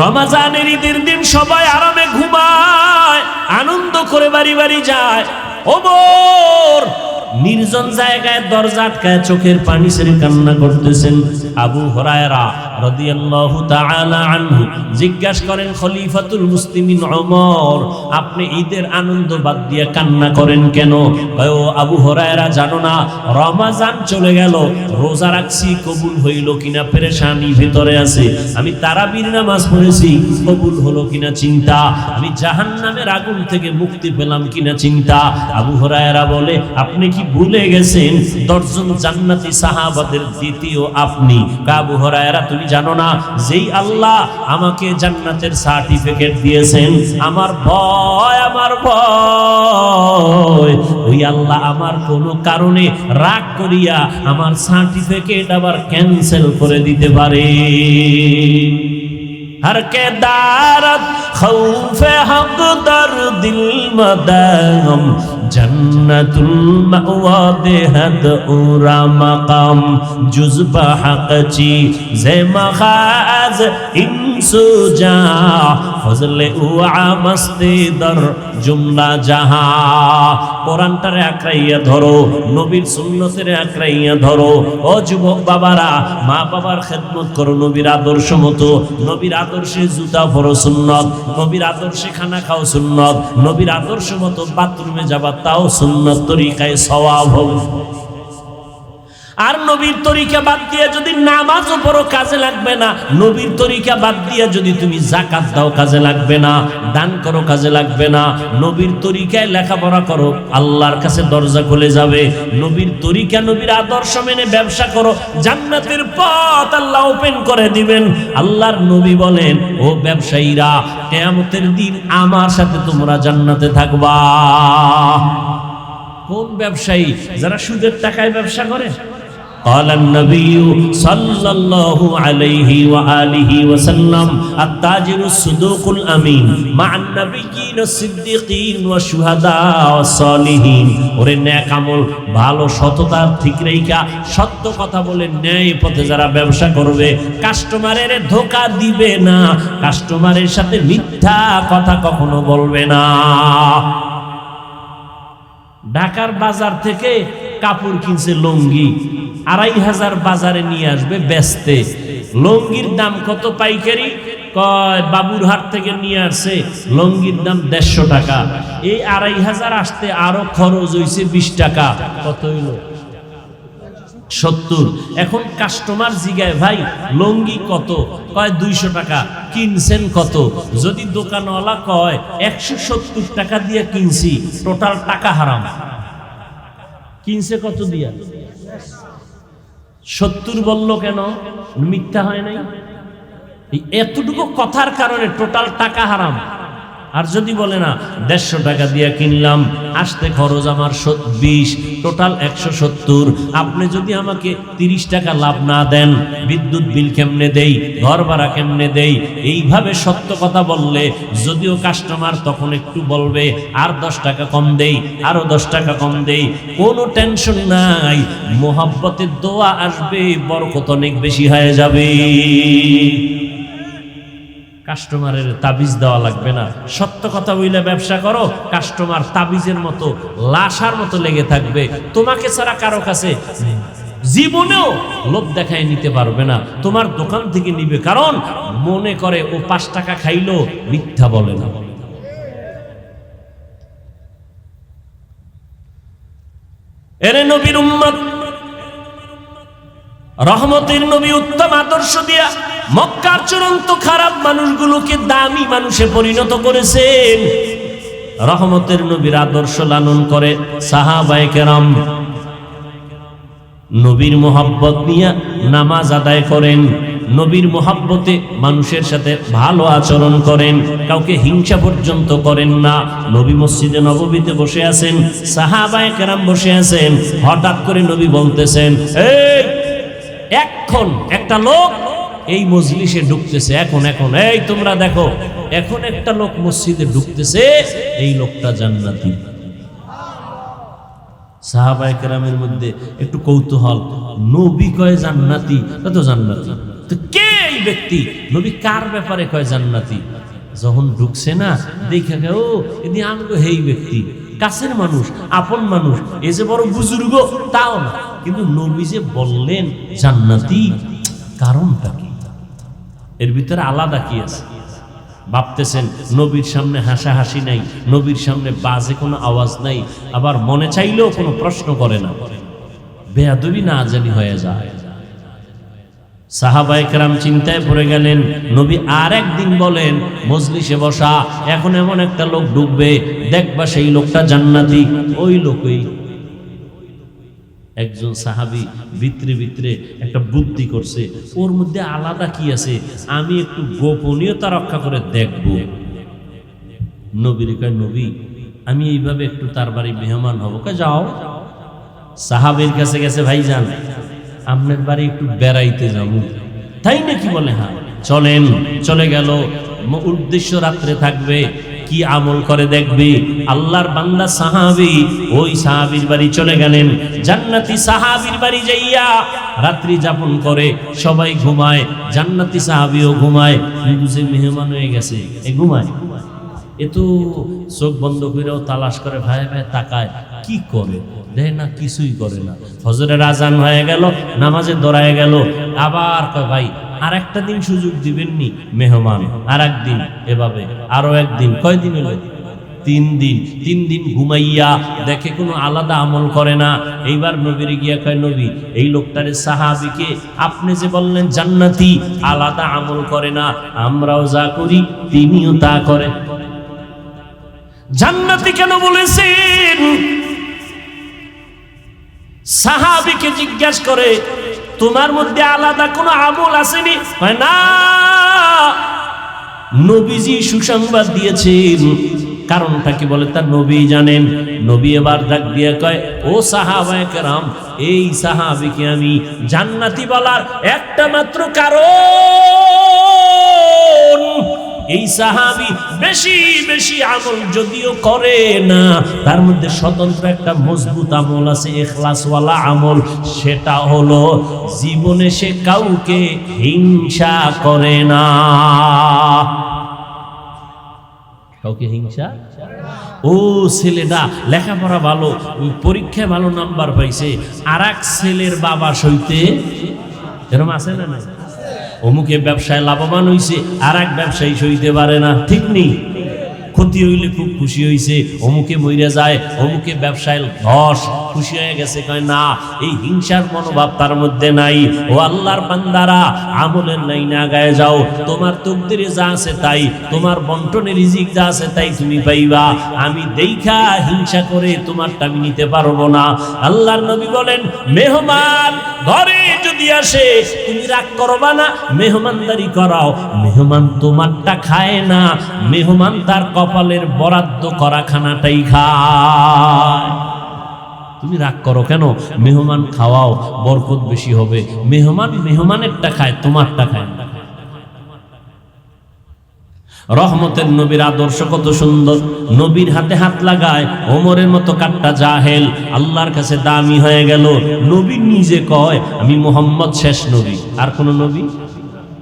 A: রমজানের ঈদের দিন সবাই আরামে ঘুমায়, আনন্দ করে বাড়ি বাড়ি যায়, ওমর নির্জন জায়গায় দরজা আটকায় চোখের পানি ছেড়ে কান্না করতেছেন। আবু হুরায়রা রাদিয়াল্লাহু তাআলা আনহু জিজ্ঞাসা করেন, খলিফাতুল মুসলিমিন ওমর, আপনি ঈদের আনন্দ বাদ দিয়ে কান্না করেন কেন? ও আবু হুরায়রা, জানো না রমজান চলে গেল, রোজা রাখছি, কবুল হইল কিনা পেরেশানি ভিতরে আছে, আমি তারাবির নামাজ পড়েছি, কবুল হলো কিনা চিন্তা, আমি জাহান্নামের আগুন থেকে মুক্তি পেলাম কিনা চিন্তা। আবু হুরায়রা বলে, আপনি কি ভুলে গেছেন 10 জন জান্নাতি সাহাবাদের দ্বিতীয় আপনি? আবু হুরায়রা, তুমি জানো না যেই আল্লাহ আমাকে জান্নাতের সার্টিফিকেট দিয়েছেন, আমার ভয় ওই আল্লাহ আমার কোনো কারণে রাগ করিয়া আমার সার্টিফিকেট আবার ক্যান্সেল করে দিতে পারে। हर के दारत खौफे हक दर दिल मदाम जन्नतुल मअवा देहद उरा मकाम जुज़बा हक़ची ज़े मखाज़ इंसु जा फज़ले उआ मस्ती दर जुमला जहा। কোরআনটারে আঁকড়াইয়া ধরো, নবীর সুন্নতের আঁকড়াইয়া ধরো। ও যুবক বাবারা, মা বাবার খেদমত করো নবীর আদর্শ মতো। নবীর আদর্শে জুতা পরো সুন্নত, নবীর আদর্শে খানা খাও সুন্নত, নবীর আদর্শ মতো বাথরুমে যাবা তাও সুন্নত তরিকায় সওয়াব হবে। আর নবীর তরিকা বাদ দিয়ে যদি নামাজও পড়ো কাজে লাগবে না, নবীর তরিকা বাদ দিয়ে যদি তুমি যাকাত দাও কাজে লাগবে না, দান করো কাজে লাগবে না, নবীর তরিকায় লেখাপড়া করো আল্লাহর কাছে দরজা খুলে যাবে। নবীর তরিকা, নবীর আদর্শ মেনে ব্যবসা করো, জান্নাতের পথ আল্লাহ ওপেন করে দিবেন। আল্লাহর নবী বলেন, ও ব্যবসায়ীরা, কিয়ামতের দিন আমার সাথে তোমরা জান্নাতে থাকবা। কোন ব্যবসায়ী? যারা সুদের টাকায় ব্যবসা করে। قال النبي صلى الله عليه وآله وسلم التاجر الصدوق الأمين مع النبيين الصديقين والشهداء والصالحين। ওরে নেক আমল, ভালো সততা ঠিক রেখা সত্য কথা বলে ন্যায় পথে যারা ব্যবসা করবে, কাস্টমারের ধোঁকা দিবে না, কাস্টমারের সাথে মিথ্যা কথা কখনো বলবে না। ঢাকার বাজার থেকে কাপড় কিনছে লুঙ্গি, 2500 বাজারে নিয়ে আসবে বেচতে। লুঙ্গির দাম কত পাইকারি? কয় বাবুরহাট থেকে নিয়ে আসছে, লুঙ্গির দাম 150 টাকা। এই 2500 আসতে আরো খরচ হইছে 20 টাকা। কত হইল? 70। এখন কাস্টমার জিগায়, ভাই লঙ্গি কত? কয় 200 টাকা। কিনছেন কত? যদি দোকানওয়ালা কয় 170 টাকা দিয়ে কিনছি, টোটাল টাকা হারাম। কিনছে কত দিয়া? 70 বললো কেন? মিথ্যা হয় নাই? এতটুকু কথার কারণে টোটাল টাকা হারাম। আর যদি বলে না 150 টাকা দিয়ে কিনলাম, আসতে খরচ আমার 20, টোটাল 170, আপনি যদি আমাকে 30 টাকা লাভ না দেন, বিদ্যুৎ বিল কেমনে দেই, ঘর ভাড়া কেমনে দেই, এইভাবে সত্য কথা বললে যদিও কাস্টমার তখন একটু বলবে আর 10 টাকা কম দেই, আরো 10 টাকা কম দেই, কোনো টেনশন নাই, মোহাব্বতের দোয়া আসবে, বরকত অনেক বেশি হয়ে যাবে। কাস্টমারের তাবিজ দেওয়া লাগবে না। সত্য কথা বইলে ব্যবসা করো, কাস্টমার তাবিজের মতো লাশার মতো লেগে থাকবে। তোমাকে ছাড়া কারো কাছে জীবনেও লোভ দেখায় নিতে পারবে না, তোমার দোকান থেকে নিবে, কারণ মনে করে ও 5 টাকা খাইলো, মিথ্যা বলে না। এরে নবীর উম্মত, রহমতের নবী উত্তম আদর্শ দিয়া মক্কার চূড়ান্ত খারাপ মানুষগুলোকে দামি মানুষে পরিণত করেছেন। রহমতের নবীর আদর্শ লালন করে সাহাবায়ে কেরাম নবীর মোহাব্বত নিয়ে নামাজ আদায় করেন, নবীর মোহাব্বতে মানুষের সাথে ভালো আচরণ করেন, কাউকে হিংসা পর্যন্ত করেন না। নবী মসজিদে নববীতে বসে আছেন, সাহাবায়ে কেরাম বসে আছেন, হঠাৎ করে নবী বলতেছেন, এই এখন একটা লোক এই মজলিসে ঢুকতেছে, এখন এই তোমরা দেখো, এখন একটা লোক মসজিদে ঢুকতেছে, এই লোকটা জান্নাতি। সাহাবায়ে কেরামের মধ্যে একটু কৌতূহল, নবী কয় জান্নাতি, তো জান্নাতি তো কে এই ব্যক্তি? নবী কার ব্যাপারে কয় জান্নাতি? যখন ঢুকছে না, দেখা গে ও এদি আমগো হেই ব্যক্তি, কাছের মানুষ, আপন মানুষ, এই যে বড় বুজুর্গ তাও না, কিন্তু নবী যে বললেন জান্নাতি, কারণটা কি? এর ভিতরে আলাদা কি আছে? ভাবতেছেন নবীর সামনে হাসাহাসি নাই, নবীর সামনে বাজে কোনো আওয়াজ নাই, আবার মনে চাইলেও কোনো প্রশ্ন করে না, বেয়াদবি না জানি হয়ে যায়। সাহাবায়ে কেরাম চিন্তায় পড়ে গেলেন। নবী আর একদিন বলেন, মজলিসে বসা, এখন এমন একটা লোক ঢুকবে, দেখবা সেই লোকটা জান্নাতি। ওই লোকই একজন সাহাবী ভিতরে ভিতরে একটা বুদ্ধি করছে, ওর মধ্যে আলাদা কি আছে, আমি একটু গোপনীয়তা রক্ষা করে দেখব। নবীর কয়, নবী আমি এইভাবে একটু তার বাড়ি মেহমান হব। কয় যাও। সাহাবীর কাছে গেছে, ভাইজান আপনার বাড়ি একটু বেড়াইতে যাব। তাই নাকি? বলে হ্যাঁ চলেন। চলে গেল, উদ্দেশ্য রাত্রে থাকবে, কি আমল করে দেখবে। আল্লাহর বান্দা সাহাবী ওই সাহাবীর বাড়ি চলে গেলেন। জান্নাতি সাহাবীর বাড়ি যাইয়া রাত্রি যাপন করে, সবাই ঘুমায়, জান্নাতি সাহাবীও ঘুমায়, বুঝে মেহমান হয়ে গেছে, এ ঘুমায়। এ তো চোখ বন্ধ করেও তালাশ করে, ভাই ভাই তাকায়, কি করে দেয় না, কিছুই করে না। ফজরের আজান হয়ে গেল, নামাজে দৌড়ায় গেল, আবার কয় ভাই আর একটা দিন সুযোগ দিবেননি? মেহমান আর একদিন, এভাবে আরো একদিন, কয়দিন হলো? 3 দিন। 3 দিন ঘুমাইয়া দেখে কোনো আলাদা আমল করে না। এইবার নবীর গিয়া কয়, নবী এই লোকটারে সাহাবীকে আপনি যে বললেন জান্নাতি, আলাদা আমল করে না, আমরাও যা করি তিনিও তা করে। জান্নাতি কেন বলেছেন? সাহাবীকে জিজ্ঞাসা করে, তোমার মধ্যে আলাদা কোনো আমল আসেনি? না, নবীজি সুসংবাদ দিয়েছেন। কারণটা কি বলে তার নবী জানেন। নবী এবার ডাক দিয়ে কয়, ও সাহাবায়ে কেরাম, এই সাহাবীকে আমি জান্নাতি বলার একটা মাত্র কারণ, এই সাহাবী বেশি বেশি আমল যদিও করে না, তার মধ্যে স্বতন্ত্র একটা মজবুত আমল আছে, ইখলাসওয়ালা আমল। সেটা হলো জীবনে সে কাউকে হিংসা করে না। কাউকে হিংসা? ও ছেলেটা লেখাপড়া ভালো, পরীক্ষায় ভালো নাম্বার পাইছে, আর এক ছেলের বাবা সইতে, এরকম আছে না? না, অমুকে ব্যবসায় লাভবান হইছে, আর এক ব্যবসায়ী সইতে পারে না, ঠিক নেই? ক্ষতি হইলে খুব খুশি হইছে, অমুকে মইরা যায়, অমুকে ব্যবসায় ধস, খুশি হয়ে গেছে? কয় না, এই হিংসার মনোভাব তার মধ্যে নাই। ও আল্লাহর বান্দারা, আমলের লাইনে আগায় যাও, তোমার তকদিরে যা আছে তাই, তোমার বন্টনে রিজিক যা আছে তাই তুমি পাইবা। আমি দেখা হিংসা করে তোমারটা আমি নিতে পারবো না। আল্লাহর নবী বলেন, মেহমান ঘরে যদি আসে তুমি রাগ করবা না, মেহমানদারি করাও। মেহমান তোমারটা খায় না, মেহমান তার কপালের বরাদ্দ করা খানাটাই খায়। তুমি রাগ করো কেন? মেহমান খাওয়াও, বরকত বেশি হবে। মেহমান মেহমানেরটা খায়, তোমারটা খায় না। রহমতের নবীর আদর্শ কত সুন্দর। নবীর হাতে হাত লাগায় ওমরের মতো কাট্টা জাহেল আল্লাহর কাছে দামি হয়ে গেল। নবী নিজে কয়, আমি মুহাম্মদ শেষ নবী, আর কোন নবী।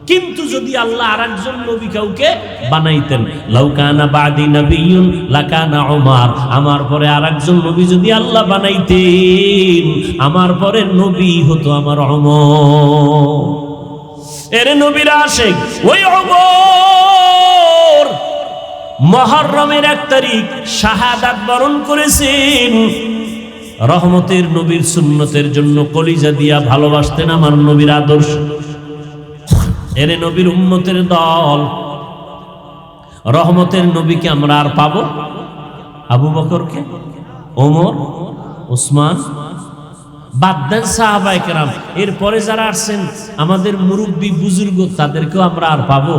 A: কিন্তু যদি আল্লাহ আরেকজন নবী কাউকে বানাইতেন, লাউকানা বাদি নবিয়্যুন লাকানা উমর, আমার পরে আরেকজন নবী যদি আল্লাহ বানাইতেন, আমার পরে নবী হতো আমার ওমর। এর নবীর আশিক ওই ওমর মুহররমের 1 তারিখ শাহাদাত বরণ করেছেন। রহমতের নবীর সুন্নতের জন্য কলিজা দিয়া ভালোবাসতেন আমার নবীর আদর্শ। এর নবীর উম্মতের দল। রহমতের নবীকে আমরা আর পাবো? আবু বকরকে, ওমর, ওসমান, বাদ দেন সাহাবায়ে কেরাম। এরপরে যারা আসছেন আমাদের মুরব্বী বুজুর্গ, তাদেরকেও আমরা আর পাবো?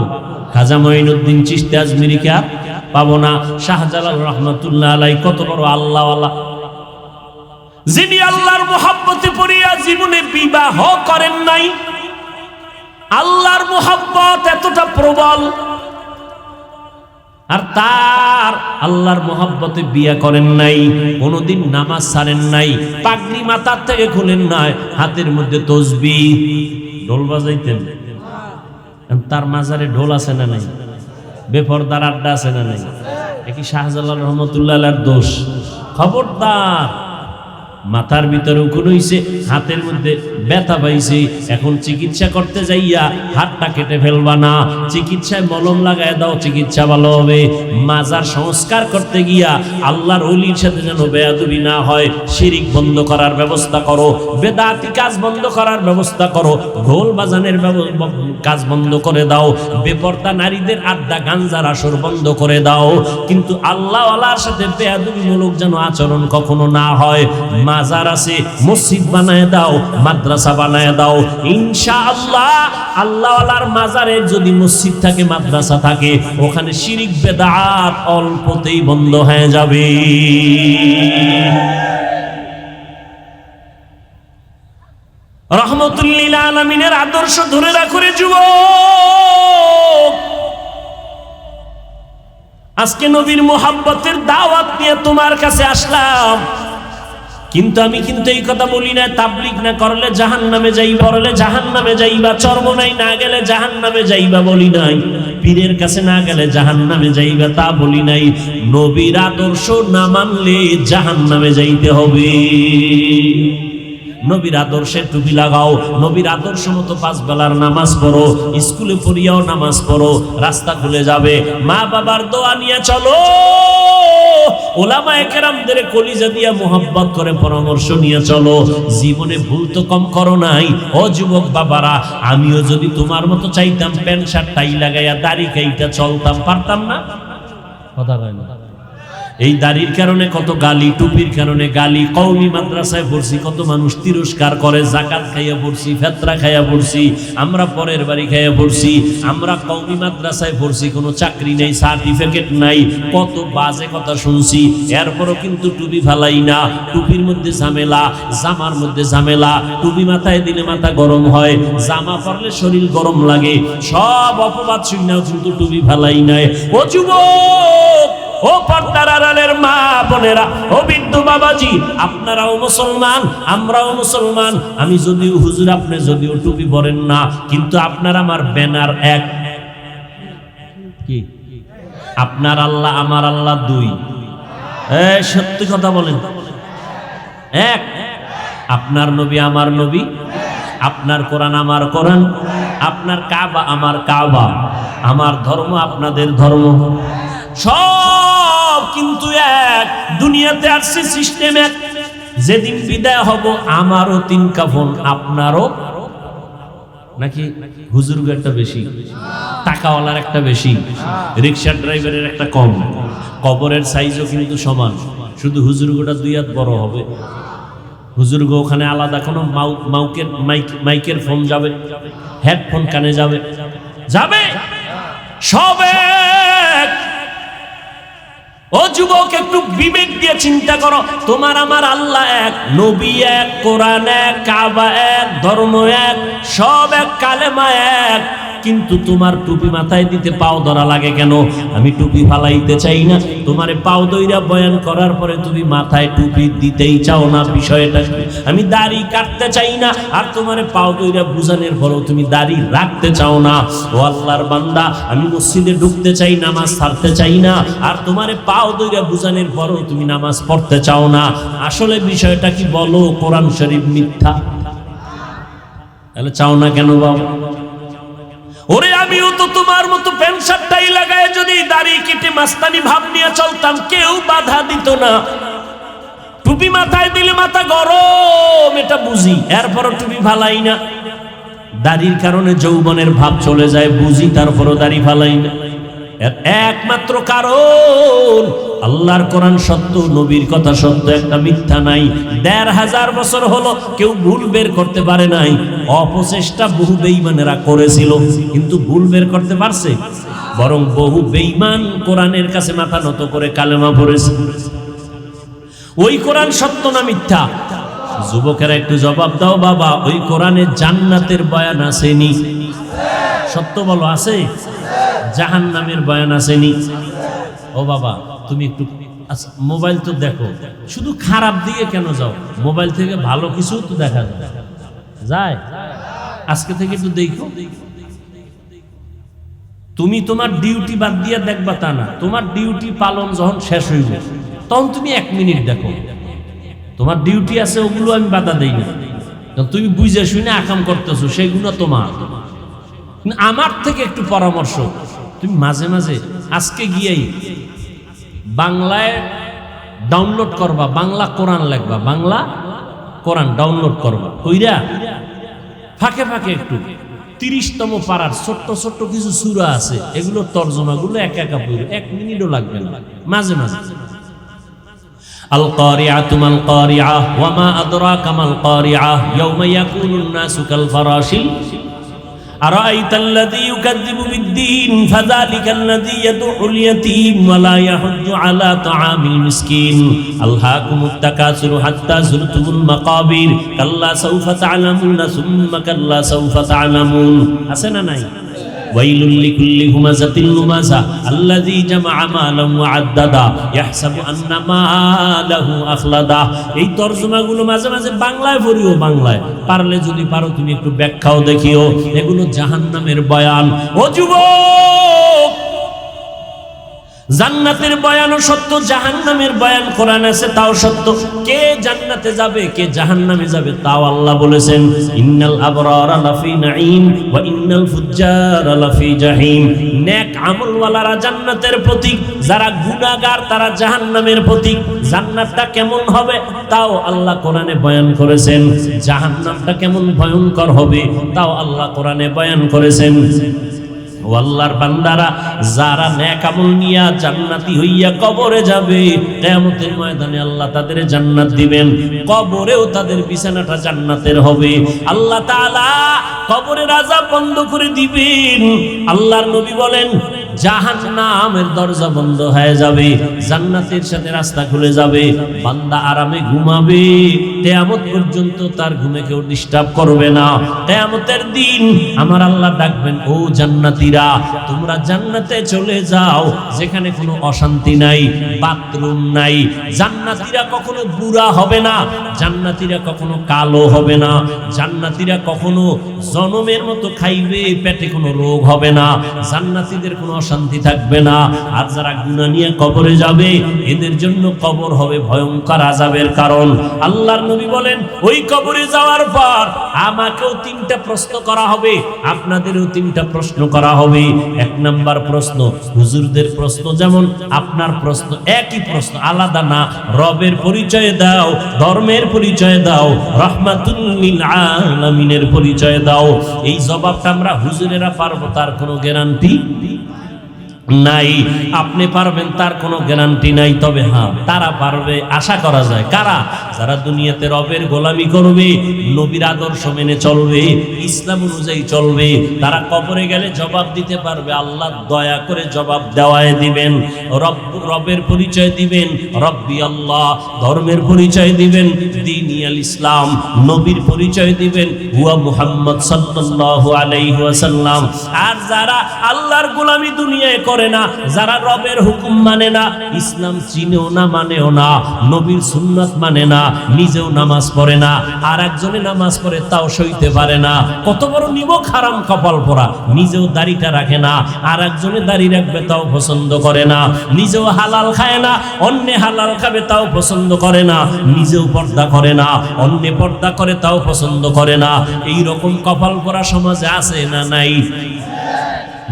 A: খাজা মঈনুদ্দিন চিশতি আজমিরিকে আর পাবো না। শাহজালাল রহমাতুল্লাহ আলাইহি কত বড় আল্লাহওয়ালা, যিনি আল্লাহর মুহাব্বতে পড়িয়া জীবনে বিবাহ করেন নাই। আল্লাহর মুহাব্বত এতটা প্রবল, আর তার আল্লাহর মুহাব্বতে বিয়া করেন নাই, কোনদিন নামাজ ছাড়েন নাই, পাগড়ি মাথার থেকে খুলেন নাই, হাতের মধ্যে তসবিহ। ঢোল বাজাইতেন? তার মাজারে ঢোল আছে না নাই? বেপরদার আড্ডা আছে না নাই? একই শাহজালাল রহমতুল্লাহ আলাইহির দোষ? খবরদার। মাথার ভিতরে উকুন হইছে, হাতের মধ্যে ব্যথা পাইছে, এখন চিকিৎসা করতে যাইয়া হাতটা কেটে ফেলবা না, চিকিৎসায় মলম লাগায় দাও, চিকিৎসা ভালো হবে। মাজার সংস্কার করতে গিয়া আল্লাহর ওলির সাথে যেন বেয়াদবি না হয়, শিরিক বন্ধ করার ব্যবস্থা করো, বেদাতি কাজ বন্ধ করার ব্যবস্থা করো, ঢোল বাজানের কাজ বন্ধ করে দাও, বেপরদা নারীদের আড্ডা গাঞ্জার আসর বন্ধ করে দাও। কিন্তু আল্লাহওয়ালার সাথে বেয়াদবিমূলক যেন আচরণ কখনো না হয়। মাজার আছে, মসজিদ বানায় দাও, মাদ্রাসা বানায় দাও। ইনশাআল্লাহ আল্লাহওয়ালার মাজারে যদি মসজিদ থাকে, মাদ্রাসা থাকে, ওখানে শিরিক বেদাত অল্পতেই বন্ধ হয়ে যাবে। রহমতুল লিল আলামিনের আদর্শ ধরে রাখো রে যুবক। আজকে নবীর মুহাব্বতের দাওয়াত নিয়ে তোমার কাছে আসলাম, কিন্তু আমি কিন্তু এই কথা বলি না তাবলীগ না করলে জাহান্নামে যাইবা, করলে জাহান্নামে যাইবা, চরমনাই না গেলে জাহান্নামে যাইবা বলি নাই, পীরের কাছে না গেলে জাহান্নামে যাইবা তা বলি নাই। নবীর আদর্শ না মানলে জাহান্নামে যাইতে হবে। নবীর আদর্শে টুপি লাগাও, নবীর আদর্শ মতো 5 বেলার নামাজ পড়ো, স্কুলে পড়িয়াও নামাজ পড়ো, রাস্তা খুলে যাবে। মা বাবার দোয়া নিয়ে চলো, ওলামায়ে কেরামদের কলিজা দিয়া মোহাব্বত করে পরামর্শ নিয়ে চলো। জীবনে ভুল তো কম করো নাই। ও যুবক বাবারা, আমিও যদি তোমার মতো চাইতাম প্যান্ট শার্ট টাই লাগাইয়া দাড়ি কাইটা চলতাম, পারতাম না? কথা কয় না? এই দাড়ির কারণে কত গালি, টুপির কারণে গালি। কওমি মাদ্রাসায় পড়ছি, কত মানুষ তিরস্কার করে। যাকাত খাইয়া পড়ছি, ফেতরা খাইয়া পড়ছি, আমরা পরের বাড়ি খাইয়া পড়ছি, আমরা কওমি মাদ্রাসায় পড়ছি, কোনো চাকরি নেই, সার্টিফিকেট নাই, কত বাজে কথা শুনছি। এরপরও কিন্তু টুপি ফালাই না। টুপির মধ্যে ঝামেলা, জামার মধ্যে ঝামেলা। টুপি মাথায় দিলে মাথা গরম হয়, জামা পরলে শরীর গরম লাগে। সব অপবাদ শুনাও কিন্তু টুপি ফালাই নাই। ও যুবক, ও পর্দার আড়ালের মা বোনেরা, ও বৃদ্ধ বাবাজি, আপনারাও মুসলমান, আমরাও মুসলমান। আমি যদিও হুজুর, আপনি যদিও টুপি পরেন না, কিন্তু আপনার আমার ব্যানার এক। কি? আপনার আল্লাহ আমার আল্লাহ 2। সত্যি কথা বলেন, এক। আপনার নবী আমার নবী, আপনার কোরআন আমার কোরআন, আপনার কাবা আমার কাবা, আমার ধর্ম আপনাদের ধর্ম, সব কিন্তু এক। দুনিয়াতে আসছে সিস্টেম এক, যেদিন বিদায় হব আমারও 3 কাফন, আপনারও নাকি হুজুরগো একটা বেশি, টাকাওয়ালার একটা বেশি, রিকশা ড্রাইভারের একটা কম, কবরের সাইজও কিন্তু সমান, শুধু হুজুরগোটা 2 হাত বড় হবে। হুজুরগো ওখানে আলাদা কোনো মাইকের ফোন যাবে, হেডফোন কানে যাবে, সবে। ও যুবক, একটু বিবেক দিয়ে চিন্তা করো, তোমার আমার আল্লাহ এক, নবী এক, কোরআন এক, কাবা এক, ধর্ম এক, সব এক, কালেমা এক, কিন্তু তোমার টুপি মাথায় দিতে পাও ধরা লাগে কেন? আমি টুপি ফালাইতে চাই না, তোমারে পাও দইরা বয়ান করার পরে তুমি মাথায় টুপি দিতেই চাও না, বিষয়টা আমি দাড়ি কাটতে চাই না, আর তোমারে পাও দইরা বুঝানোর পরেও তুমি দাড়ি রাখতে চাও না। ও আল্লাহর বান্দা, আমি মসজিদে ঢুকতে চাই, নামাজ ছাড়তে চাই না, আর তোমারে পাও দইরা বুঝানোর পরেও তুমি নামাজ পড়তে চাও না। আসলে বিষয়টা কি বলো? কোরআন শরীফ মিথ্যা, তাহলে চাও না কেন বাবা? ওরে আমিও তো তোমার মতো প্যান্ট শার্টটাই লাগায় যদি দাড়ি কেটে মাস্তানি ভাব নিয়ে চলতাম, কেউ বাধা দিত না। টুপি মাথায় দিলে মাথা গরম, এটা বুঝি, এরপরও টুপি ফালাই না। দাড়ির কারণে যৌবনের ভাব চলে যায়, বুঝি, তারপরও দাড়ি ফালাই না। এর একমাত্র কারণ আল্লাহর কোরআন সত্য, নবীর কথা সত্য, একটা মিথ্যা নাই। ১৫০০ বছর হলো কেউ ভুল বের করতে পারে নাই। অপচেষ্টা বহু বেঈমানেরা করেছিল, কিন্তু ভুল বের করতে পারছে? বরং বহু বেঈমান কোরআনের কাছে মাথা নত করে কালেমা পড়েছে। ওই কোরআন সত্য না মিথ্যা? যুবকেরা একটু জবাব দাও বাবা, ওই কোরআনে জান্নাতের বয়ান আসেনি? সত্য বলো, আছে? জাহান্নামের বয়ান আসেনি? ও বাবা, তুমি একটু মোবাইল তো দেখো, শুধু খারাপ দিকে কেন যাও? মোবাইল থেকে ভালো কিছু তো দেখা যায়। আজকে থেকে একটু দেখো। তুমি তোমার ডিউটি বাদ দিয়ে দেখবা তা না, তোমার ডিউটি পালন যখন শেষ হইবে তখন তুমি 1 মিনিট দেখো। তোমার ডিউটি আছে, ওগুলো আমি বাধা দেই না, তুমি বুঝে শুনে আকাম করতেছো, সেগুলো তোমার। আমার থেকে একটু পরামর্শ, তুমি মাঝে মাঝে আজকে গিয়েই বাংলায় ডাউনলোড করবা, বাংলা কোরআন লিখবা, বাংলা কোরআন ডাউনলোড করবা, কইরা ফাঁকে ফাঁকে একটু 30তম পারার ছোট্ট ছোট্ট কিছু সূরা আছে, এগুলো তরজমাগুলো একা একা পড়ো, 1 মিনিটও লাগবে না। মাঝে মাঝে আল কারিআতু মাল কারিআহ ওয়া মা আদরাকা মাল কারিআহ ইয়াউমা ইয়াকুনুন নাসু কাল ফারাশিল أرأيت الذي يكذب بالدين فذلك الذي يدعو اليتيم ولا يحض على طعام المسكين ألهاكم التكاثر حتى زرتم المقابر كلا سوف تعلمون ثم كلا سوف تعلمون حسنا ناي ويل لكل همزة لمزة الذي جمع مالا وعددا يحسب أن ماله أخلدا। এই তরজমাগুলো মাঝে মাঝে বাংলায় পড়িও, বাংলায় পারলে যদি পারো তুমি একটু ব্যাখ্যাও দেখিও, এগুলো জাহান্নামের বয়ান। ও যুবক, জান্নাতের বয়ানও সত্য, জাহান্নামের বয়ান কোরআন আছে তাও সত্য। কে জান্নাতে যাবে, কে জাহান্নামে যাবে তাও আল্লাহ বলেছেন। ইন্নাল আবরারা লাফি নাঈম ওয়া ইন্নাল ফুজ্জারা লাফি জাহিম। নেক আমলওয়ালারা জান্নাতের প্রতীক, যারা গুনাহগার তারা জাহান্নামের প্রতীক। জান্নাতটা কেমন হবে তাও আল্লাহ কোরআনে বয়ান করেছেন, জাহান্নামটা কেমন ভয়ঙ্কর হবে তাও আল্লাহ কোরআনে বয়ান করেছেন। ও আল্লাহর বান্দারা, যারা নেক আমল নিয়া জান্নাতি হইয়া কবরে যাবে, কিয়ামতের ময়দানে আল্লাহ তাদের জান্নাত দিবেন, কবরেও তাদের বিছানাটা জান্নাতের হবে। আল্লাহ তাআলা কবরের আযাব বন্ধ করে দিবেন। আল্লাহর নবী বলেন, জাহান্নামের দরজা বন্ধ হয়ে যাবে, জান্নাতের সাথে রাস্তা খুলে যাবে, বান্দা আরামে ঘুমাবে, কিয়ামত পর্যন্ত তার ঘুমে কেউ ডিস্টার্ব করবে না। কিয়ামতের দিন আমার আল্লাহ ডাকবেন, ও জান্নাতীরা, তোমরা জান্নাতে চলে যাও, যেখানে কোনো অশান্তি নাই, বাথরুম নাই। জান্নাতীরা কখনো বুড়া হবে না, জান্নাতীরা কখনো কালো হবে না, জান্নাতীরা কখনো জনমের মতো খাইবে, পেটে কোনো রোগ হবে না, জান্নাতীদের কোনো শান্তি থাকবে না। আর যারা গুনাহ নিয়ে কবরে যাবে এদের জন্য কবর হবে ভয়ঙ্কর আযাবের কারণ। আল্লাহর নবী বলেন ওই কবরে যাওয়ার পর আমাকেও 3টা প্রশ্ন করা হবে, আপনাদেরও 3টা প্রশ্ন করা হবে। 1 নাম্বার প্রশ্ন হুজুরদের প্রশ্ন যেমন, আপনার প্রশ্ন একই প্রশ্ন, আলাদা না। রবের পরিচয় দাও, ধর্মের পরিচয় দাও, রাহমাতুল লিল আলামিনের পরিচয় দাও। এই জবাবটা আমরা হুজুরেরা পারবো তার কোনো গ্যারান্টি নাই, আপনি পারবেন তার কোনো গ্যারান্টি নাই। তবে হ্যাঁ, তারা পারবে, আশা করা যায়। কারা? যারা দুনিয়াতে রবের গোলামি করবে, নবীর আদর্শ মেনে চলবে, ইসলাম অনুযায়ী চলবে, তারা কবরে গেলে জবাব দিতে পারবে। আল্লাহ দয়া করে জবাব দেওয়ায় দিবেন। রবের পরিচয় দিবেন রব্বি আল্লাহ, ধর্মের পরিচয় দিবেন দীনি আল ইসলাম, নবীর পরিচয় দিবেন হুয়া মুহাম্মদ সাল্লাল্লাহু আলাইহি ওয়াসাল্লাম। আর যারা আল্লাহর গোলামি দুনিয়ায় করে না, যারা রবের হুকুম মানে না, ইসলাম চিনেও না, মানেও না, নবীর সুন্নাত মানে না, নিজেও নামাজ পড়ে না, আর একজনে নামাজ পড়ে তাও সইতে পারে না, কত বড় নিমক হারাম কপাল পরা, নিজেও দাড়িটা রাখে না, আর একজনে দাড়ি রাখবে তাও পছন্দ করে না, নিজেও হালাল খায় না, অন্যে হালাল খাবে তাও পছন্দ করে না, নিজেও পর্দা করে না, অন্যে পর্দা করে তাও পছন্দ করে না। এই রকম কপাল পরা সমাজে আছে না নাই?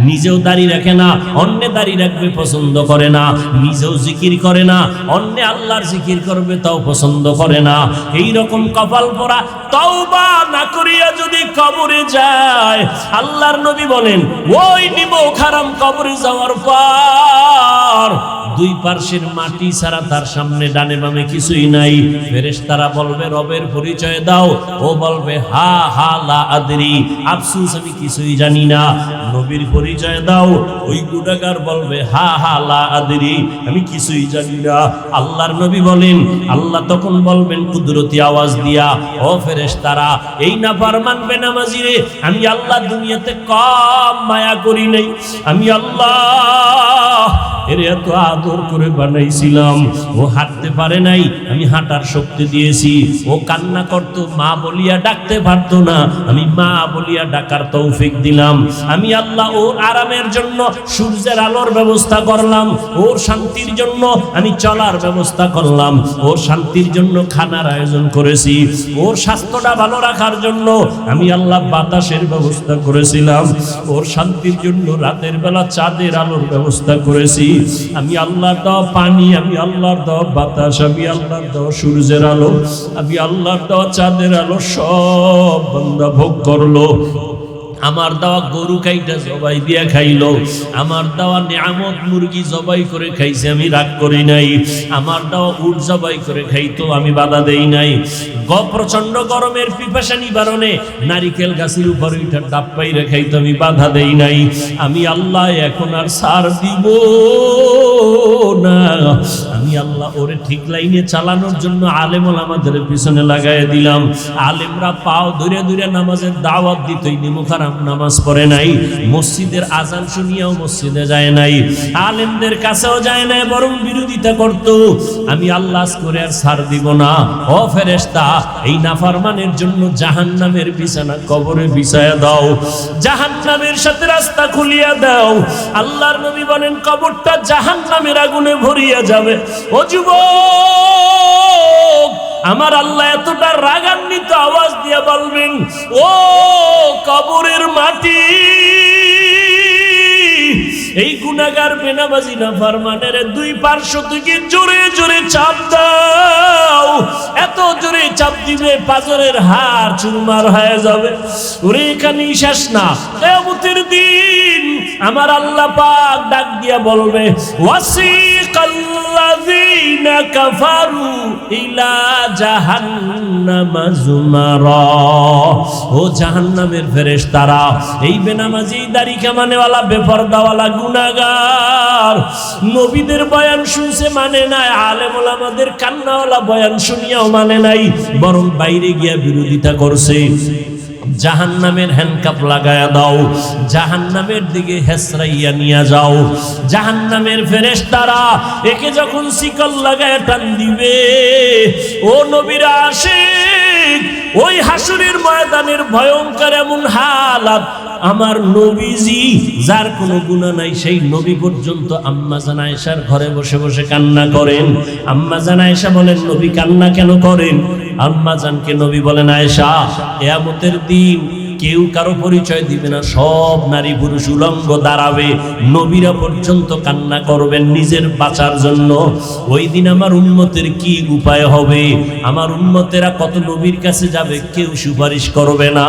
A: নিজেও দাড়ি রাখে না, অন্যে দাড়ি রাখবে পছন্দ করে না, নিজেও জিকির করে না, অন্যে আল্লাহর জিকির করবে তাও পছন্দ করে না। এই রকম কপাল পরা তওবা না করিয়া যদি কবরে যায়, আল্লাহর নবী বলেন ওই নিমক হারাম কবরে যাওয়ার পর 2 পার্শ্বের মাটি ছাড়া তার সামনে ডানে বামে কিছুই নাই। ফেরেশতারা বলবে রবের পরিচয় দাও, ও বলবে হা হা লা আদরি, আফসোস আমি কিছুই জানি না। নবীর পরিচয় দাও, ওই গুনাহগার বলবে হা হা লা আদরি, আমি কিছুই জানি না। আল্লাহর নবী বলেন, আল্লাহ তখন বলবেন কুদরতি আওয়াজ দিয়া, ও ফেরেশতারা এই নাফরমান বেনামাজিরে আমি আল্লাহ দুনিয়াতে কম মায়া করি নাই, আমি আল্লাহ এর এত আদর করে বানাইছিলাম, ও হাঁটতে পারে নাই, আমি হাঁটার শক্তি দিয়েছি, ও কান্না করতো মা বলিয়া ডাকতে পারতো না, আমি মা বলিয়া ডাকার তৌফিক দিলাম, আমি আল্লাহ ওর আরামের জন্য সূর্যের আলোর ব্যবস্থা করলাম, ওর শান্তির জন্য আমি চলার ব্যবস্থা করলাম, ওর শান্তির জন্য খানার আয়োজন করেছি, ওর স্বাস্থ্যটা ভালো রাখার জন্য আমি আল্লাহ বাতাসের ব্যবস্থা করেছিলাম, ওর শান্তির জন্য রাতের বেলা চাঁদের আলোর ব্যবস্থা করেছি, আমি আল্লাহর দেওয়া পানি, আমি আল্লাহর দেওয়া বাতাস, আমি আল্লাহর দেওয়া সূর্যের আলো, আমি আল্লাহর দেওয়া চাঁদের আলো সব বান্দা ভোগ করলো। আমার দেওয়া গরু কাইটা জবাই দিয়া খাইলো, আমার দেওয়া নিয়ামত মুরগি জবাই করে খাইছে, আমি রাগ করি নাই, আমার দেওয়া উট জবাই করে খাইতো, আমি বাধা দেই নাই। প্রচন্ড গরমের পিপাসা নিবারণে নারিকেল গাছের উপরে উঠা ডাব পাইরে খাইতো, আমি বাধা দেই নাই। আমি আল্লাহ এখন আর ছাড় দিব না, আমি আল্লাহ ওরে ঠিক লাইনে চালানোর জন্য আলেম ওলামাদের পিছনে লাগাইয়া দিলাম। আলেমরা পাও ধরে ধরে নামাজের দাওয়াত দিতই, নিমক হারাম নামাজ পড়ে নাই, মসজিদের আজান শুনিয়াও মসজিদে যায় নাই, আলেমদের কাছেও যায় নাই, বরং বিরোধিতা করত। আমি আল্লাহ করে আর ছাড় দিব না। ও ফেরেশতা, এই নাফরমানের জন্য জাহান্নামের বিছানা কবরে বিছায়া দাও, জাহান্নামের সাথে রাস্তা খুলিয়া দাও। আল্লাহর নবী বলেন কবরটা জাহান্নামের আগুনে ভরিয়া যাবে। ও যুবক, আমার আল্লাহ এতটা রাগান্বিত আওয়াজ দিয়ে বলবেন, ও কবরের মাটি, এই গুনাহগার বেনামাজি নাফরমানের 2 পার্শ্ব থেকে জোরে জোরে চাপ দাও, এত জোরে চাপ দিবে পাজরের হাড় চুরমার হয়ে যাবে। ওরে এখানেই শেষ না, কিয়ামতের দিন আমার আল্লাহ পাক ডাক দিয়া বলবে ওয়াসিকাল্লাযীনা কাফারু ইলা জাহান্নামা যুমারা, ও জাহান্নামের ফেরেশতারা, এই বেনামাজি দাড়ি কামানেওয়ালা বেপরদাওয়ালা গুনাহগার নবীদের বয়ান শুনছে মানে নাই, আলেম ওলামাদের কান্নাওয়ালা বয়ান শুনিয়াও মানে নাই, বরং বাইরে গিয়া বিরোধিতা করছে। জাহান্নামের হ্যান্ডকাপ লাগায়া দাও, জাহান্নামের দিকে হেসরাইয়া নিয়ে যাও। জাহান্নামের ফেরেশতারা একে যখন শিকল লাগায়া টান দিবে, ও নবীর আশিক, ওই হাসরের ময়দানের ভয়ঙ্কর এমন হালাত আমার নবীজি যার কোনো গুনাহ নাই সেই নবী পর্যন্ত আম্মা জান আয়েশার ঘরে বসে বসে কান্না করেন। আম্মা জান আয়েশা বলেন, নবী কান্না কেন করেন? আম্মা জানকে নবী বলেন, আয়েশা, কিয়ামতের দিন কেউ কারো পরিচয় দিবে না, সব নারী পুরুষ উলঙ্গ দাঁড়াবে, নবীরা পর্যন্ত কান্না করবেন নিজের বাঁচার জন্য। ওই দিন আমার উম্মতের কি উপায় হবে? আমার উম্মতেরা কত নবীর কাছে যাবে, কেউ সুপারিশ করবে না।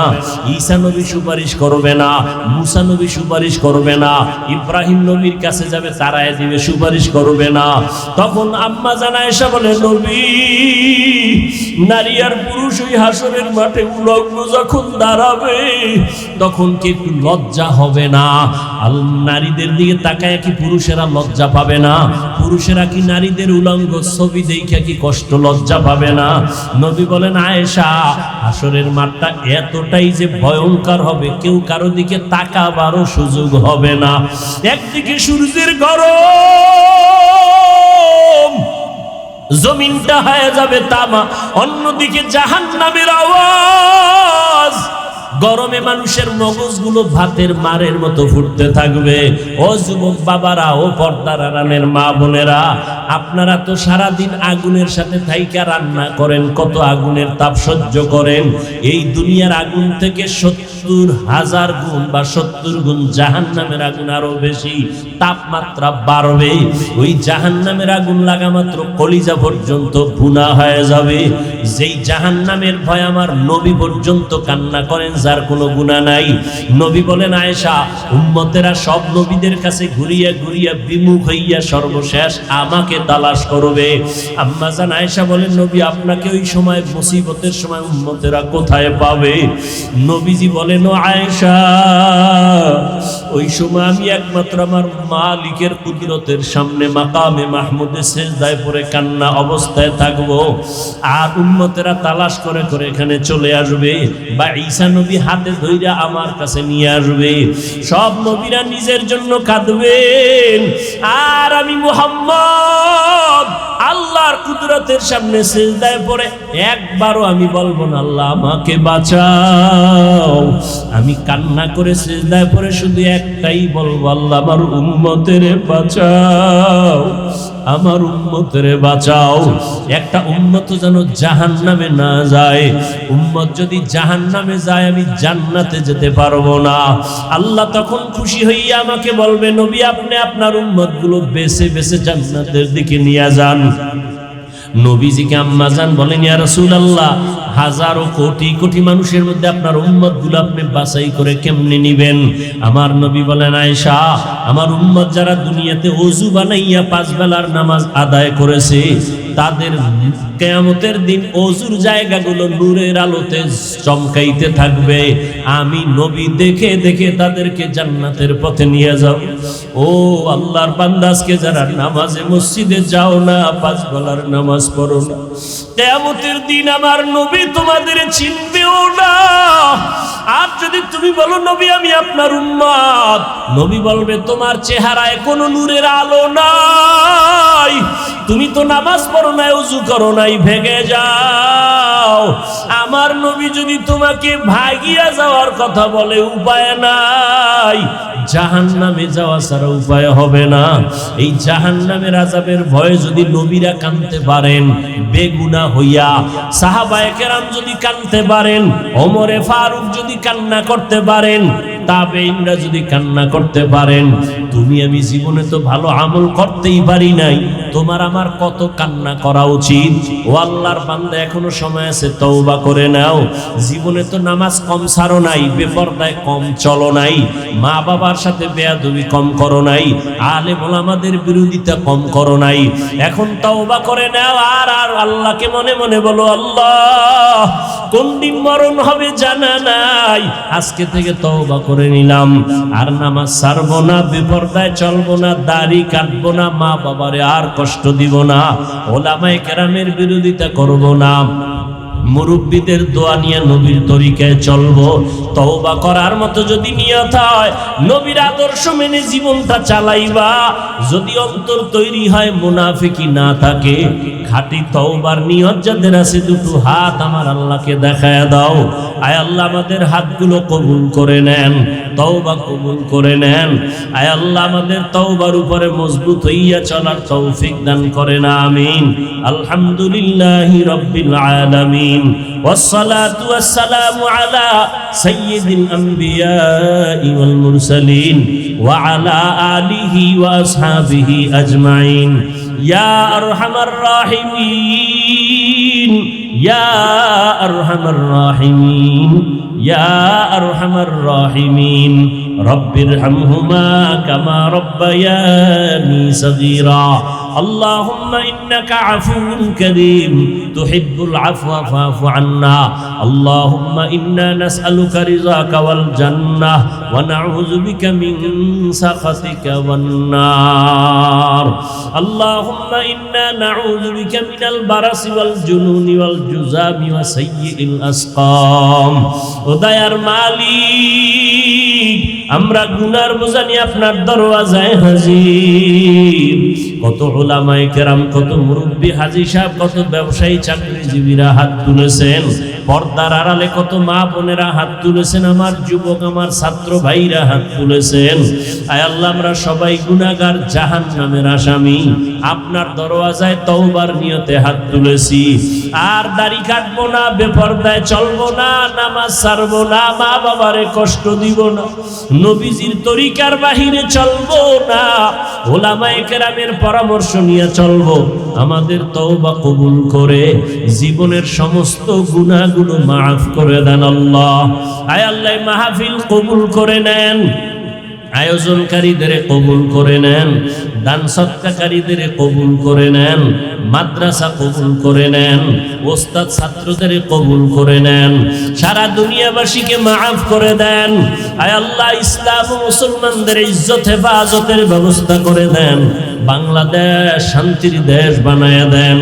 A: ঈসা নবী সুপারিশ করবে না, মুসা নবী সুপারিশ করবে না, ইব্রাহিম নবীর কাছে যাবে, তারাই দিবে, সুপারিশ করবে না। তখন আম্মা জান আয়েশা বলে, নবী, নারী আর পুরুষ ওই হাসরের মাঠে উলঙ্গ যখন দাঁড়াবে তখন কি একটু লজ্জা হবে না? নারীদের দিকে তাকায় কি পুরুষেরা লজ্জা পাবে না? পুরুষেরা কি নারীদের উলঙ্গ ছবি দেখে কি কষ্ট লজ্জা পাবে না? নবী বলেন, আয়েশা, হাসরের মাঠটা এতটাই যে ভয়ঙ্কর হবে, কেউ কারো দিকে তাকাবারও সুযোগ হবে না। একদিকে সূর্যের গরম, জমিনটা হয়ে যাবে তামা, অন্যদিকে জাহান্নামের আওয়াজ, গরমে মানুষের মগজগুলো ভাতের মারের মতো ফুটতে থাকবে। ও যুবক বাবারা, ও পর্দার আড়ালের মা বোনেরা, আপনারা তো সারাদিন আগুনের সাথে থাইকা রান্না করেন, কত আগুনের তাপ সহ্য করেন। এই দুনিয়ার আগুন থেকে 70,000 গুণ বা 70 গুণ জাহান্নামের আগুন আরো বেশি তাপমাত্রা বাড়বে। ওই জাহান্নামের আগুন লাগা মাত্র কলিজা পর্যন্ত ভুনা হয়ে যাবে। যেই জাহান্নামের ভয় আমার নবী পর্যন্ত কান্না করেন, যার কোনো গুনাহ নাই। নবী বলেন, আয়েশা, উম্মতেরা সব নবীদের কাছে ঘুরিয়া ঘুরিয়া বিমুখ হইয়া সর্বশেষ আমাকে তালাশ করবে। আম্মা জান আয়েশা বলেন, নবী, আপনাকে ওই সময় মুসিবতের সময় উম্মতেরা কোথায় পাবে? নবীজি বলেন, ও আয়েশা, ওই সময় আমি একমাত্র আমার মালিকের কুদরতের সামনে মাকামে মাহমুদে সেজদায় পড়ে কান্না অবস্থায় থাকবো, আর উম্মতেরা তালাশ করে করে এখানে চলে আসবে, বা ঈসা নবী হাতে ধইরা আমার কাছে নিয়ে আসবে। সব নবীরা নিজের জন্য কাঁদবেন, আর আমি মুহাম্মদ আল্লাহর কুদরতের সামনে সিজদায় পড়ে একবারও আমি বলবো না, আল্লাহ আমাকে বাঁচাও। আমি কান্না করে সিজদায় পড়ে শুধু একটাই বলবো, আল্লাহ আমার উম্মতেরে বাঁচাও, আমার উম্মতেরে বাঁচাও। একটা উম্মত যেন জাহান্নামে না যায়। উম্মত যদি জাহান্নামে যায়, আমি জান্নাতে যেতে পারবো না। আল্লাহ তখন খুশি হইয়া আমাকে বলবে, নবী, আপনি আপনার উম্মতগুলো বেছে বেছে জান্নাতের দিকে নিয়ে যান। নবীজিকে আম্মা জান বলেন, ইয়া রাসূলুল্লাহ, হাজারো কোটি কোটি মানুষের মধ্যে আপনার উম্মতগুলো আপনি বাছাই করে কেমনে নিবেন? আমার নবী বলেন, আয়েশা, আমার উম্মত যারা দুনিয়াতে ওযু বানাইয়া 5 বেলার নামাজ আদায় করেছে, তাদের কিয়ামতের দিন ওযুর জায়গাগুলো নূরের আলোতে চমকাইতে থাকবে। আমি নবী দেখে দেখে তাদেরকে জান্নাতের পথে নিয়ে যাব। ও আল্লাহর বান্দা, আজকে যারা নামাজে মসজিদে যাও না, 5 বেলার নামাজ পড়ো না, কিয়ামতের দিন আমার নবী তোমাদের চিনবেও না। আর যদি তুমি বলো, নবী আমি আপনার উম্মত, নবী বলবে, তোমার চেহারায় কোনো নূরের আলো নাই, তুমি তো নামাজ পড়ো নাই, ওযু করো নাই, ভেগে যাও। আমার নবী যদি তোমাকে ভাগিয়া যাওয়ার কথা বলে, উপায় নাই, জাহান্নামে যাওয়া ছাড়া উপায় হবে না। এই জাহান্নামের আযাবের ভয়ে যদি নবীরা কাঁদতে পারেন বেগুনাহ হইয়া, সাহাবায়ে কেরাম যদি কাঁদতে পারেন, ওমরে ফারুক যদি কান্না করতে পারেন, তাবেঈনরা যদি কান্না করতে পারেন, তুমি আমি জীবনে তো ভালো আমল করতেই পারি নাই, তোমার আমার কত কান্না করা উচিত। ও আল্লাহর বান্দা, এখনো সময় আছে, তওবা করে নাও। জীবনে তো নামাজ কম ছাড়ো নাই, বেপরদায় কম চলো নাই, মা বাবার সাথে বেয়াদবি কম করো নাই, আলেম ওলামাদের বিরোধিতা কম করো নাই। এখন তওবা করে নাও, আর আর আল্লাহকে মনে মনে বলো, আল্লাহ কোন দিন মরণ হবে জানা নাই, আজকে থেকে তওবা করে নিলাম, আর নামাজ ছাড়বো না, বেপরদায় চলবো না, দাড়ি কাটবো না, মা বাবারে আর কষ্ট দিব না, ওলামায়ে কেরামের বিরোধিতা করব না, মুরব্বীদের দোয়া নিয়ে নবীর তরিকায় চলবো। তওবা করার মতো যদি নিয়ত হয়, নবীর আদর্শ মেনে জীবনটা চালাইবা। যদি অন্তর তৈরি হয়, মুনাফিকি না থাকে, খাঁটি তওবার নিয়ত যাদের আছে, দুটো হাত আমার আল্লাহকে দেখায় দাও। আয় আল্লাহ, আমাদের হাতগুলো কবুল করে নেন। তওবা কবুল করে নেন। আয় আল্লাহ আমাদের তওবার উপরে মজবুত হইয়া চলার তৌফিক দান করেন, আমিন। আলহামদুলিল্লাহি রাব্বিল আলামিন, ওয়াসসালাতু ওয়াসসালামু আলা সাইয়্যিদিল আমবিয়াই ওয়াল মুরসালিন ওয়া আলা আলিহি ওয়া আসহাবিহি আজমাইন। ইয়া আরহামার রাহিমিন, ইয়া আরহামার রাহিমিন, ইয়া আরহামার রাহিমিন। রব্বিরহামহুমা কামা রব্বায়ানি সগীরা। আল্লাহুম্মা ইন্নাকা আফুউন কারীম তুহিব্বুল আফওয়া ফাআফু আন্না। আল্লাহুম্মা ইন্না নাসআলুকা রিযাকা ওয়াল জান্নাহ ওয়া নাউযু বিকা মিন সাখাতিকা ওয়ান নার। আল্লাহুম্মা ইন্না নাউযু বিকা মিনাল বারাসি ওয়াল জুনুনি ওয়াল জুযামি ওয়া সাইয়্যিল আসকাম। ও দয়ার মালিক, আমরা গুনার বোঝা নিয়ে আপনার দরওয়াজায় হাজির। কত উলামায়ে কেরাম, কত মুরব্বী হাজী সাহেব, কত ব্যবসায়ী চাকরিজীবীরা হাত তুলেছেন। পর্দার আড়ালে কত মা বোনেরা হাত তুলেছেন, আমার যুবক, আমার ছাত্র ভাইরা হাত তুলেছেন। আয় আল্লাহ, আমরা সবাই গুনাহগার, জাহান্নামের আসামি। আপনার দরওয়াজায় তওবার নিয়তে হাত তুলেছি। আর দাড়ি কাটবো না, বেপরদায় চলবো না, নামাজ ছাড়বো না, মা বাবারে কষ্ট দিব না, নবীজির তরিকার বাহিরে চলবো না, উলামায়ে কেরামের পরামর্শ নিয়ে চলবো। আমাদের তওবা কবুল করে জীবনের সমস্ত গুনাহগুলো মাফ করে দেন আল্লাহ। আয় আল্লাহ, মাহফিল কবুল করে নেন, আয়োজনকারীদের কবুল করে নেন, দান সদকাকারীদের কবুল করে নেন, মাদ্রাসা কবুল করে নেন, ওস্তাদ ছাত্রদের কবুল করে নেন, সারা দুনিয়াবাসীকে মাফ করে দেন। আয় আল্লাহ, ইসলাম ও মুসলমানদের ইজ্জত হেফাজতের ব্যবস্থা করে দেন। বাংলাদেশ শান্তির দেশ বানায়া দেন।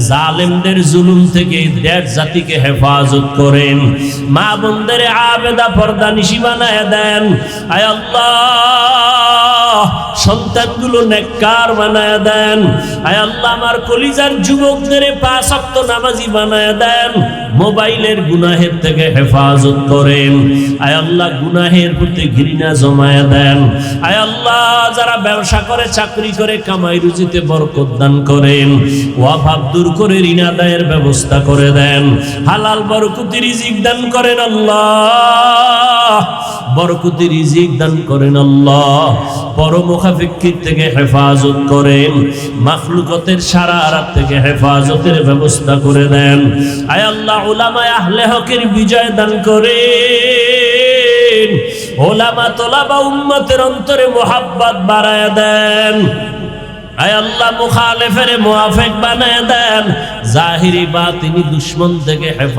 A: জালেমদের জুলুম থেকে দেশ জাতিকে হেফাজত করেন। মা বোনদের আবেদা পর্দা নিশি বানায়া দেন। আয় আল্লাহ, সন্তানগুলো নেককার বানায়া দেন। আয় আল্লাহ, আমার কলিজার যুবকদের 5 ওয়াক্ত নামাজি বানায়া দেন। মোবাইলের গুনাহের থেকে হেফাজত করেন। আয় আল্লাহ, গুনাহের প্রতি ঘৃণা জমায়া দেন। আয় আল্লাহ, যারা ব্যবসা করে, চাকরি করে, কামাই রুজিতে বরকত দান করেন। ওয়াফাব দূর করে ঋণ আদায়ের ব্যবস্থা করে দেন। হালাল বরকতি রিজিক দান করেন আল্লাহ, বরকতি রিজিক দান করেন আল্লাহ। পরমুখাফিক্কির থেকে হেফাজত করেন। মাখলুকতের শারারাত থেকে হেফাজতের ব্যবস্থা করে দেন। আয় আল্লাহ, উলামায়ে আহলে হকের বিজয় দান করেন। উলামা তোলাবা উম্মতের অন্তরে মুহাব্বত বাড়ায়া দেন। আয় আল্লাহ, মুখালেফের মুআফিক বানায়া দেন। জাহিরি বাতিনি দুশমন থেকে হেফাজত